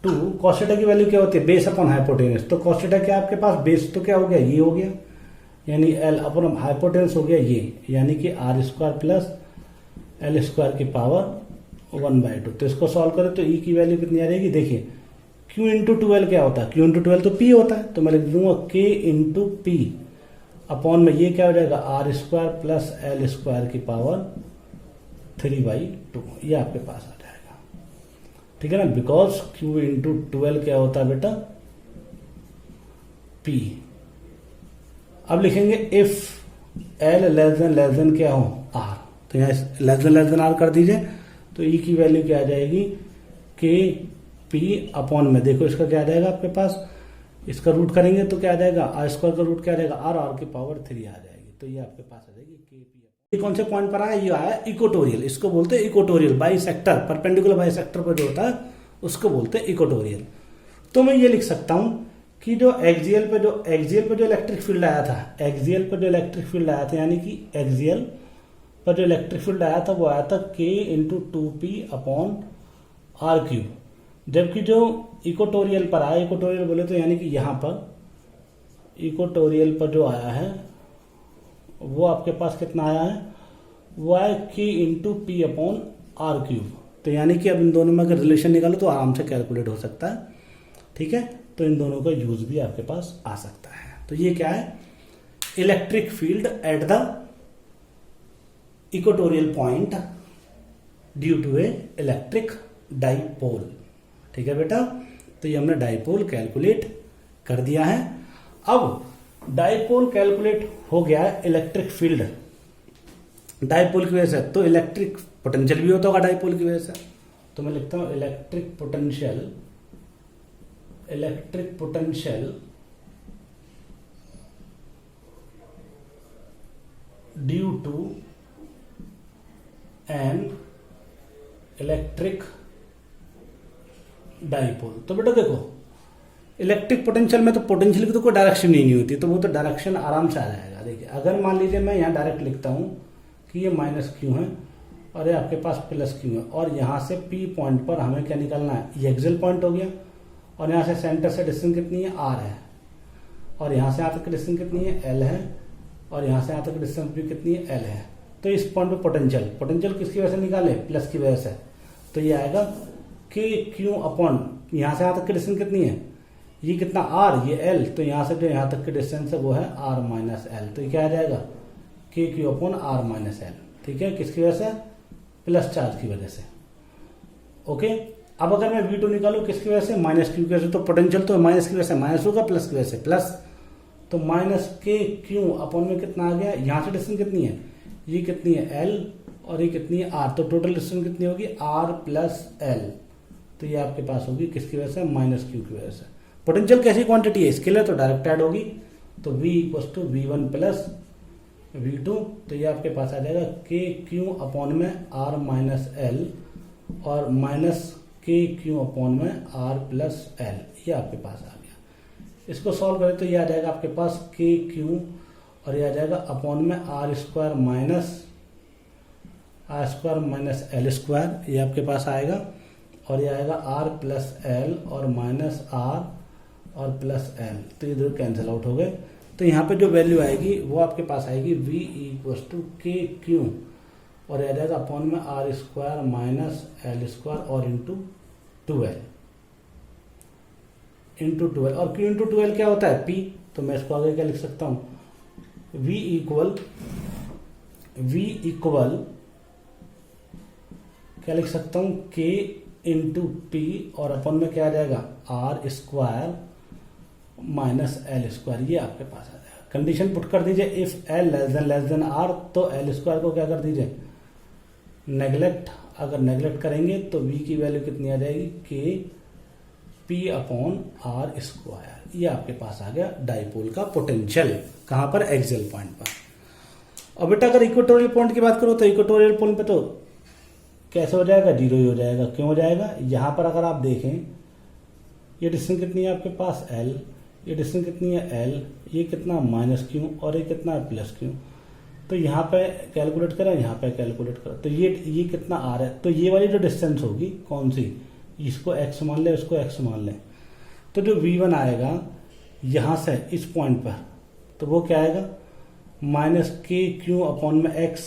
2। कॉस थीटा की वैल्यू क्या होती है, बेस अपॉन हाइपोटेनस। तो कॉस थीटा क्या आपके पास, बेस तो क्या हो गया, ये हो गया, यानी एल अपॉन हाइपोटेनस हो गया ये, यानी कि R square plus L square की पावर 1/2। तो इसको सॉल्व करें तो ई की वैल्यू कितनी आ जाएगी, देखिए Q इंटू 12 क्या होता है, Q इंटू 12 तो P होता है, तो मैं लिख दूंगा K इंटू पी अपॉन में ये क्या हो जाएगा R square plus L square की पावर 3/2। ये आपके पास आ जाएगा, ठीक है ना, बिकॉज Q इंटू 12 क्या होता है बेटा P। अब लिखेंगे इफ L लेस देन क्या हो R, तो यहाँ लेस देन R कर दीजिए, तो E की वैल्यू क्या आ जाएगी K P अपॉन में, देखो इसका क्या आ जाएगा आपके पास, इसका रूट करेंगे तो क्या आ जाएगा आर स्क्वायर का रूट क्या आ जाएगा R की पावर 3 आ जाएगी। तो ये आपके पास आ जाएगी के पी। ये कौन से पॉइंट पर आया, ये आया इक्वेटोरियल, इसको बोलते हैं equatorial, by sector perpendicular by sector पर जो होता है उसको बोलते हैं इक्वेटोरियल। तो मैं ये लिख सकता हूं कि जो एक्सियल पे जो इलेक्ट्रिक फील्ड आया था, एक्सियल पर जो इलेक्ट्रिक फील्ड आया था, यानी कि एक्सियल पर जो इलेक्ट्रिक फील्ड आया था वो आया था K into 2P upon R cube. जबकि जो इक्वेटोरियल पर आया, इक्वेटोरियल बोले तो यानी कि यहां पर इक्वेटोरियल पर जो आया है वो आपके पास कितना आया है, वो आया K into P upon R cube. तो यानी कि अब इन दोनों में अगर रिलेशन निकालो तो आराम से कैलकुलेट हो सकता है, ठीक है। तो इन दोनों का यूज भी आपके पास आ सकता है। तो ये क्या है, electric field at the equatorial point due to a electric dipole, ठीक है बेटा। तो ये हमने डाइपोल कैलकुलेट कर दिया है। अब डाइपोल कैलकुलेट हो गया है इलेक्ट्रिक फील्ड डाइपोल की वजह से, तो इलेक्ट्रिक पोटेंशियल भी होता होगा डाइपोल की वजह से। तो मैं लिखता हूं electric potential due to an electric dipole. तो बेटा देखो इलेक्ट्रिक पोटेंशियल में तो पोटेंशियल की तो कोई डायरेक्शन ही नहीं होती, तो वो तो डायरेक्शन आराम से आ जाएगा। देखिए अगर मान लीजिए मैं यहाँ डायरेक्ट लिखता हूँ कि ये माइनस क्यू है और ये आपके पास प्लस क्यू है, और यहाँ से P पॉइंट पर हमें क्या निकालना है, ये एक्सियल पॉइंट हो गया, और यहाँ से सेंटर से डिस्टेंस कितनी है R है, और यहाँ से यहाँ तक की डिस्टेंस कितनी है L है, और यहाँ से यहाँ तक की डिस्टेंस भी कितनी है L है। तो इस पॉइंट पे पोटेंशियल किसकी वजह से निकाले, प्लस की वजह से। तो ये आएगा K क्यू अपॉन यहाँ से यहाँ तक की डिस्टेंस कितनी है, ये कितना R, ये L, तो यहाँ से जो यहाँ तक की डिस्टेंस है वो है R माइनस L। तो ये क्या आ जाएगा K Q upon R minus L, ठीक है, किसकी वजह से, प्लस चार्ज की वजह से। ओके, अब अगर मैं V2 निकालू किसकी वजह से, माइनस क्यू की वजह से, तो पोटेंशियल तो माइनस की वजह से माइनस होगा, प्लस की वजह से प्लस, तो माइनस K क्यू अपॉन में कितना आ गया, यहाँ से डिस्टेंस कितनी है, ये कितनी है L और ये कितनी है R, तो टोटल डिस्टेंस कितनी होगी R प्लस L। तो ये आपके पास होगी किसकी वजह से, माइनस क्यू की वजह से। पोटेंशियल कैसी क्वांटिटी है, स्केलर, तो डायरेक्ट ऐड होगी, तो V equals to V1 plus V2। तो ये आपके पास आ जाएगा K क्यू अपॉन में R माइनस L और माइनस K क्यू अपॉन में R प्लस L, ये आपके पास आ गया। इसको सॉल्व करें तो ये आ जाएगा आपके पास K क्यू और ये आ जाएगा अपॉन में R square minus L square, ये आपके पास आएगा, और ये आएगा R प्लस L और माइनस R और प्लस L, तो ये दो कैंसिल आउट हो गए। तो यहाँ पे जो वैल्यू आएगी वो आपके पास आएगी V इक्वल्स टू के क्यू और आ जाएगा अपॉन में R square minus L square और इंटू 12 और Q इंटू 12 क्या होता है P। तो मैं इसको आगे क्या लिख सकता हूँ, V इक्वल क्या लिख सकता हूँ, K इंटू पी और अपन में क्या आ जाएगा R square minus L square, ये आपके पास आ जाएगा। कंडीशन पुट कर दीजिए if L less than R, तो L स्क्वायर को क्या कर दीजिए नेगलेक्ट, अगर नेगलेक्ट करेंगे तो V की वैल्यू कितनी आ जाएगी K P upon R square, ये आपके पास आ गया डाइपोल का पोटेंशियल, कहां पर, एक्सियल पॉइंट पर। और बेटा अगर इक्वेटोरियल पॉइंट की बात करो तो इक्वेटोरियल पॉइंट पे तो कैसे हो जाएगा, जीरो ही हो जाएगा। क्यों हो जाएगा, यहाँ पर अगर आप देखें ये डिस्टेंस कितनी है आपके पास L, ये डिस्टेंस कितनी है L, ये कितना माइनस क्यू और ये कितना है प्लस क्यू। तो यहाँ पे कैलकुलेट करा, यहाँ पे कैलकुलेट करा, तो ये कितना आ रहा है। तो ये वाली जो डिस्टेंस होगी कौन सी, इसको x मान ले, इसको x मान ले, तो जो V1 आएगा यहाँ से इस पॉइंट पर, तो वो क्या आएगा माइनस के क्यू अपॉन में x,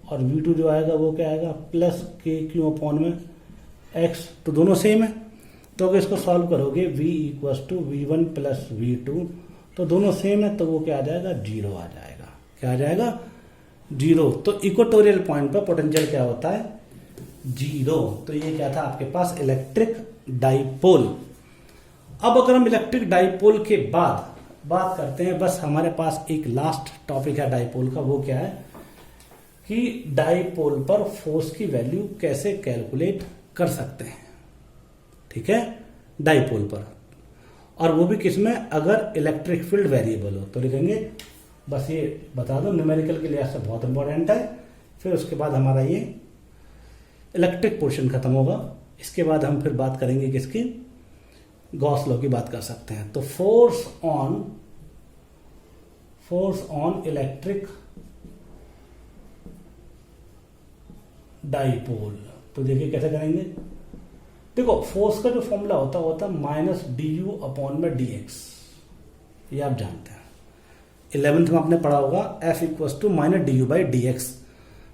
और V2 जो आएगा वो क्या आएगा प्लस के क्यू अपॉन में x। तो दोनों सेम है, तो अगर इसको सॉल्व करोगे v equals to V1 plus V2, तो दोनों सेम है, तो वो क्या आ जाएगा, जीरो आ जाएगा। क्या आ जाएगा, जीरो। तो इक्वेटोरियल पॉइंट पर पोटेंशियल क्या होता है, जीरो। तो ये क्या था आपके पास इलेक्ट्रिक डाइपोल। अब अगर हम इलेक्ट्रिक डाइपोल के बाद बात करते हैं, बस हमारे पास एक लास्ट टॉपिक है डाइपोल का, वो क्या है कि डाइपोल पर फोर्स की वैल्यू कैसे कैलकुलेट कर सकते हैं। ठीक है, डाइपोल पर, और वो भी किसमें, अगर इलेक्ट्रिक फील्ड वेरिएबल हो तो लिखेंगे। बस ये बता दो, न्यूमेरिकल के लिहाज से बहुत इंपॉर्टेंट है। फिर उसके बाद हमारा ये इलेक्ट्रिक पोर्शन खत्म होगा। इसके बाद हम फिर बात करेंगे किसकी, गॉस लॉ की बात कर सकते हैं। तो फोर्स ऑन इलेक्ट्रिक डाइपोल। तो देखिए कैसे करेंगे। देखो फोर्स का जो फॉर्मूला होता है माइनस डी यू अपॉन में डी एक्स, ये आप जानते हैं, 11th में आपने पढ़ा होगा। F equals to minus D U by D X,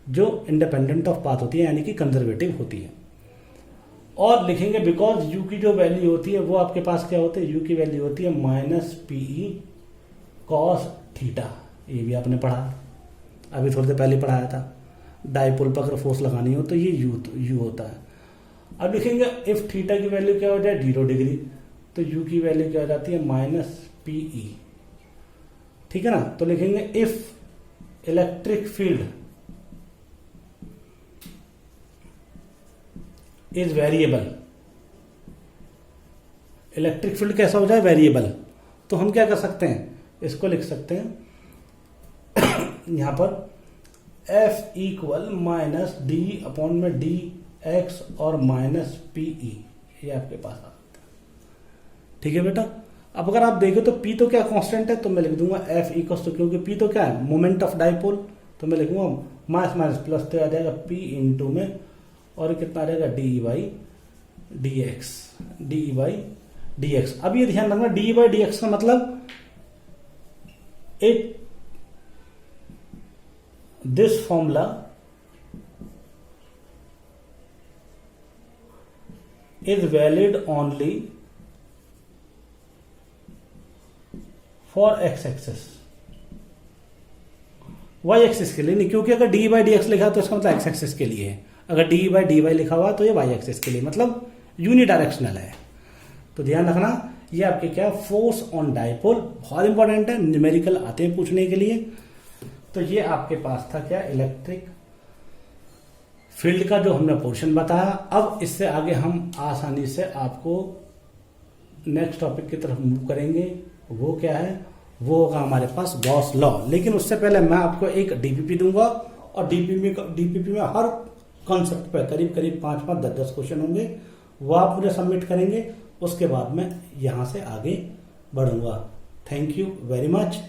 जो इंडिपेंडेंट ऑफ पाथ होती है, यानी कि कंजर्वेटिव होती है। और लिखेंगे बिकॉज u की जो वैल्यू होती है वो आपके पास क्या होती है, u की वैल्यू होती है माइनस पीई कॉस थीटा। ये भी आपने पढ़ा, अभी थोड़ी देर पहले पढ़ाया था। डाइपोल पर अगर फोर्स लगानी हो तो ये u होता है। अब लिखेंगे इफ थीटा की वैल्यू क्या हो जाए 0 डिग्री, तो u की वैल्यू क्या हो जाती है माइनस पीई। ठीक है ना। तो लिखेंगे if electric field is variable, electric field कैसा हो जाए, वेरिएबल, तो हम क्या कर सकते हैं, इसको लिख सकते हैं यहां पर F equal minus d upon में डी एक्स और माइनस पीई, ये आपके पास आ सकता है। ठीक है बेटा। अब अगर आप देखो तो P तो क्या कांस्टेंट है, तो मैं लिख दूंगा F इक्वल टू, क्योंकि P तो क्या है मोमेंट ऑफ डाइपोल, तो मैं लिखूंगा माइनस माइनस प्लस, तो आ जाएगा P इंटू में, और कितना आ जाएगा डी बाई डी एक्स। अब ये ध्यान रखना डी बाई डी एक्स का मतलब एक this formula is valid only for X axis, Y axis के लिए नहीं, क्योंकि अगर डी बाई डी एक्स लिखा तो इसका मतलब एक्स एक्सिस के लिए है, अगर डी बाई डी वाई लिखा हुआ तो ये वाई एक्सिस के लिए, मतलब यूनिडायरेक्शनल है। तो ध्यान रखना, ये आपके क्या फोर्स ऑन डाइपोल बहुत इंपॉर्टेंट है, न्यूमेरिकल आते हैं पूछने के लिए। तो ये आपके पास था क्या इलेक्ट्रिक फील्ड का जो हमने पोर्शन बताया। अब इससे आगे हम आसानी से आपको नेक्स्ट टॉपिक की तरफ मूव करेंगे। वो क्या है, वो होगा हमारे पास गॉस लॉ। लेकिन उससे पहले मैं आपको एक डीपीपी दूंगा, और डीपीपी में हर कॉन्सेप्ट पे करीब करीब 5-5, 10-10 क्वेश्चन होंगे, वो आप मुझे सबमिट करेंगे। उसके बाद मैं यहां से आगे बढ़ूंगा। Thank you very much.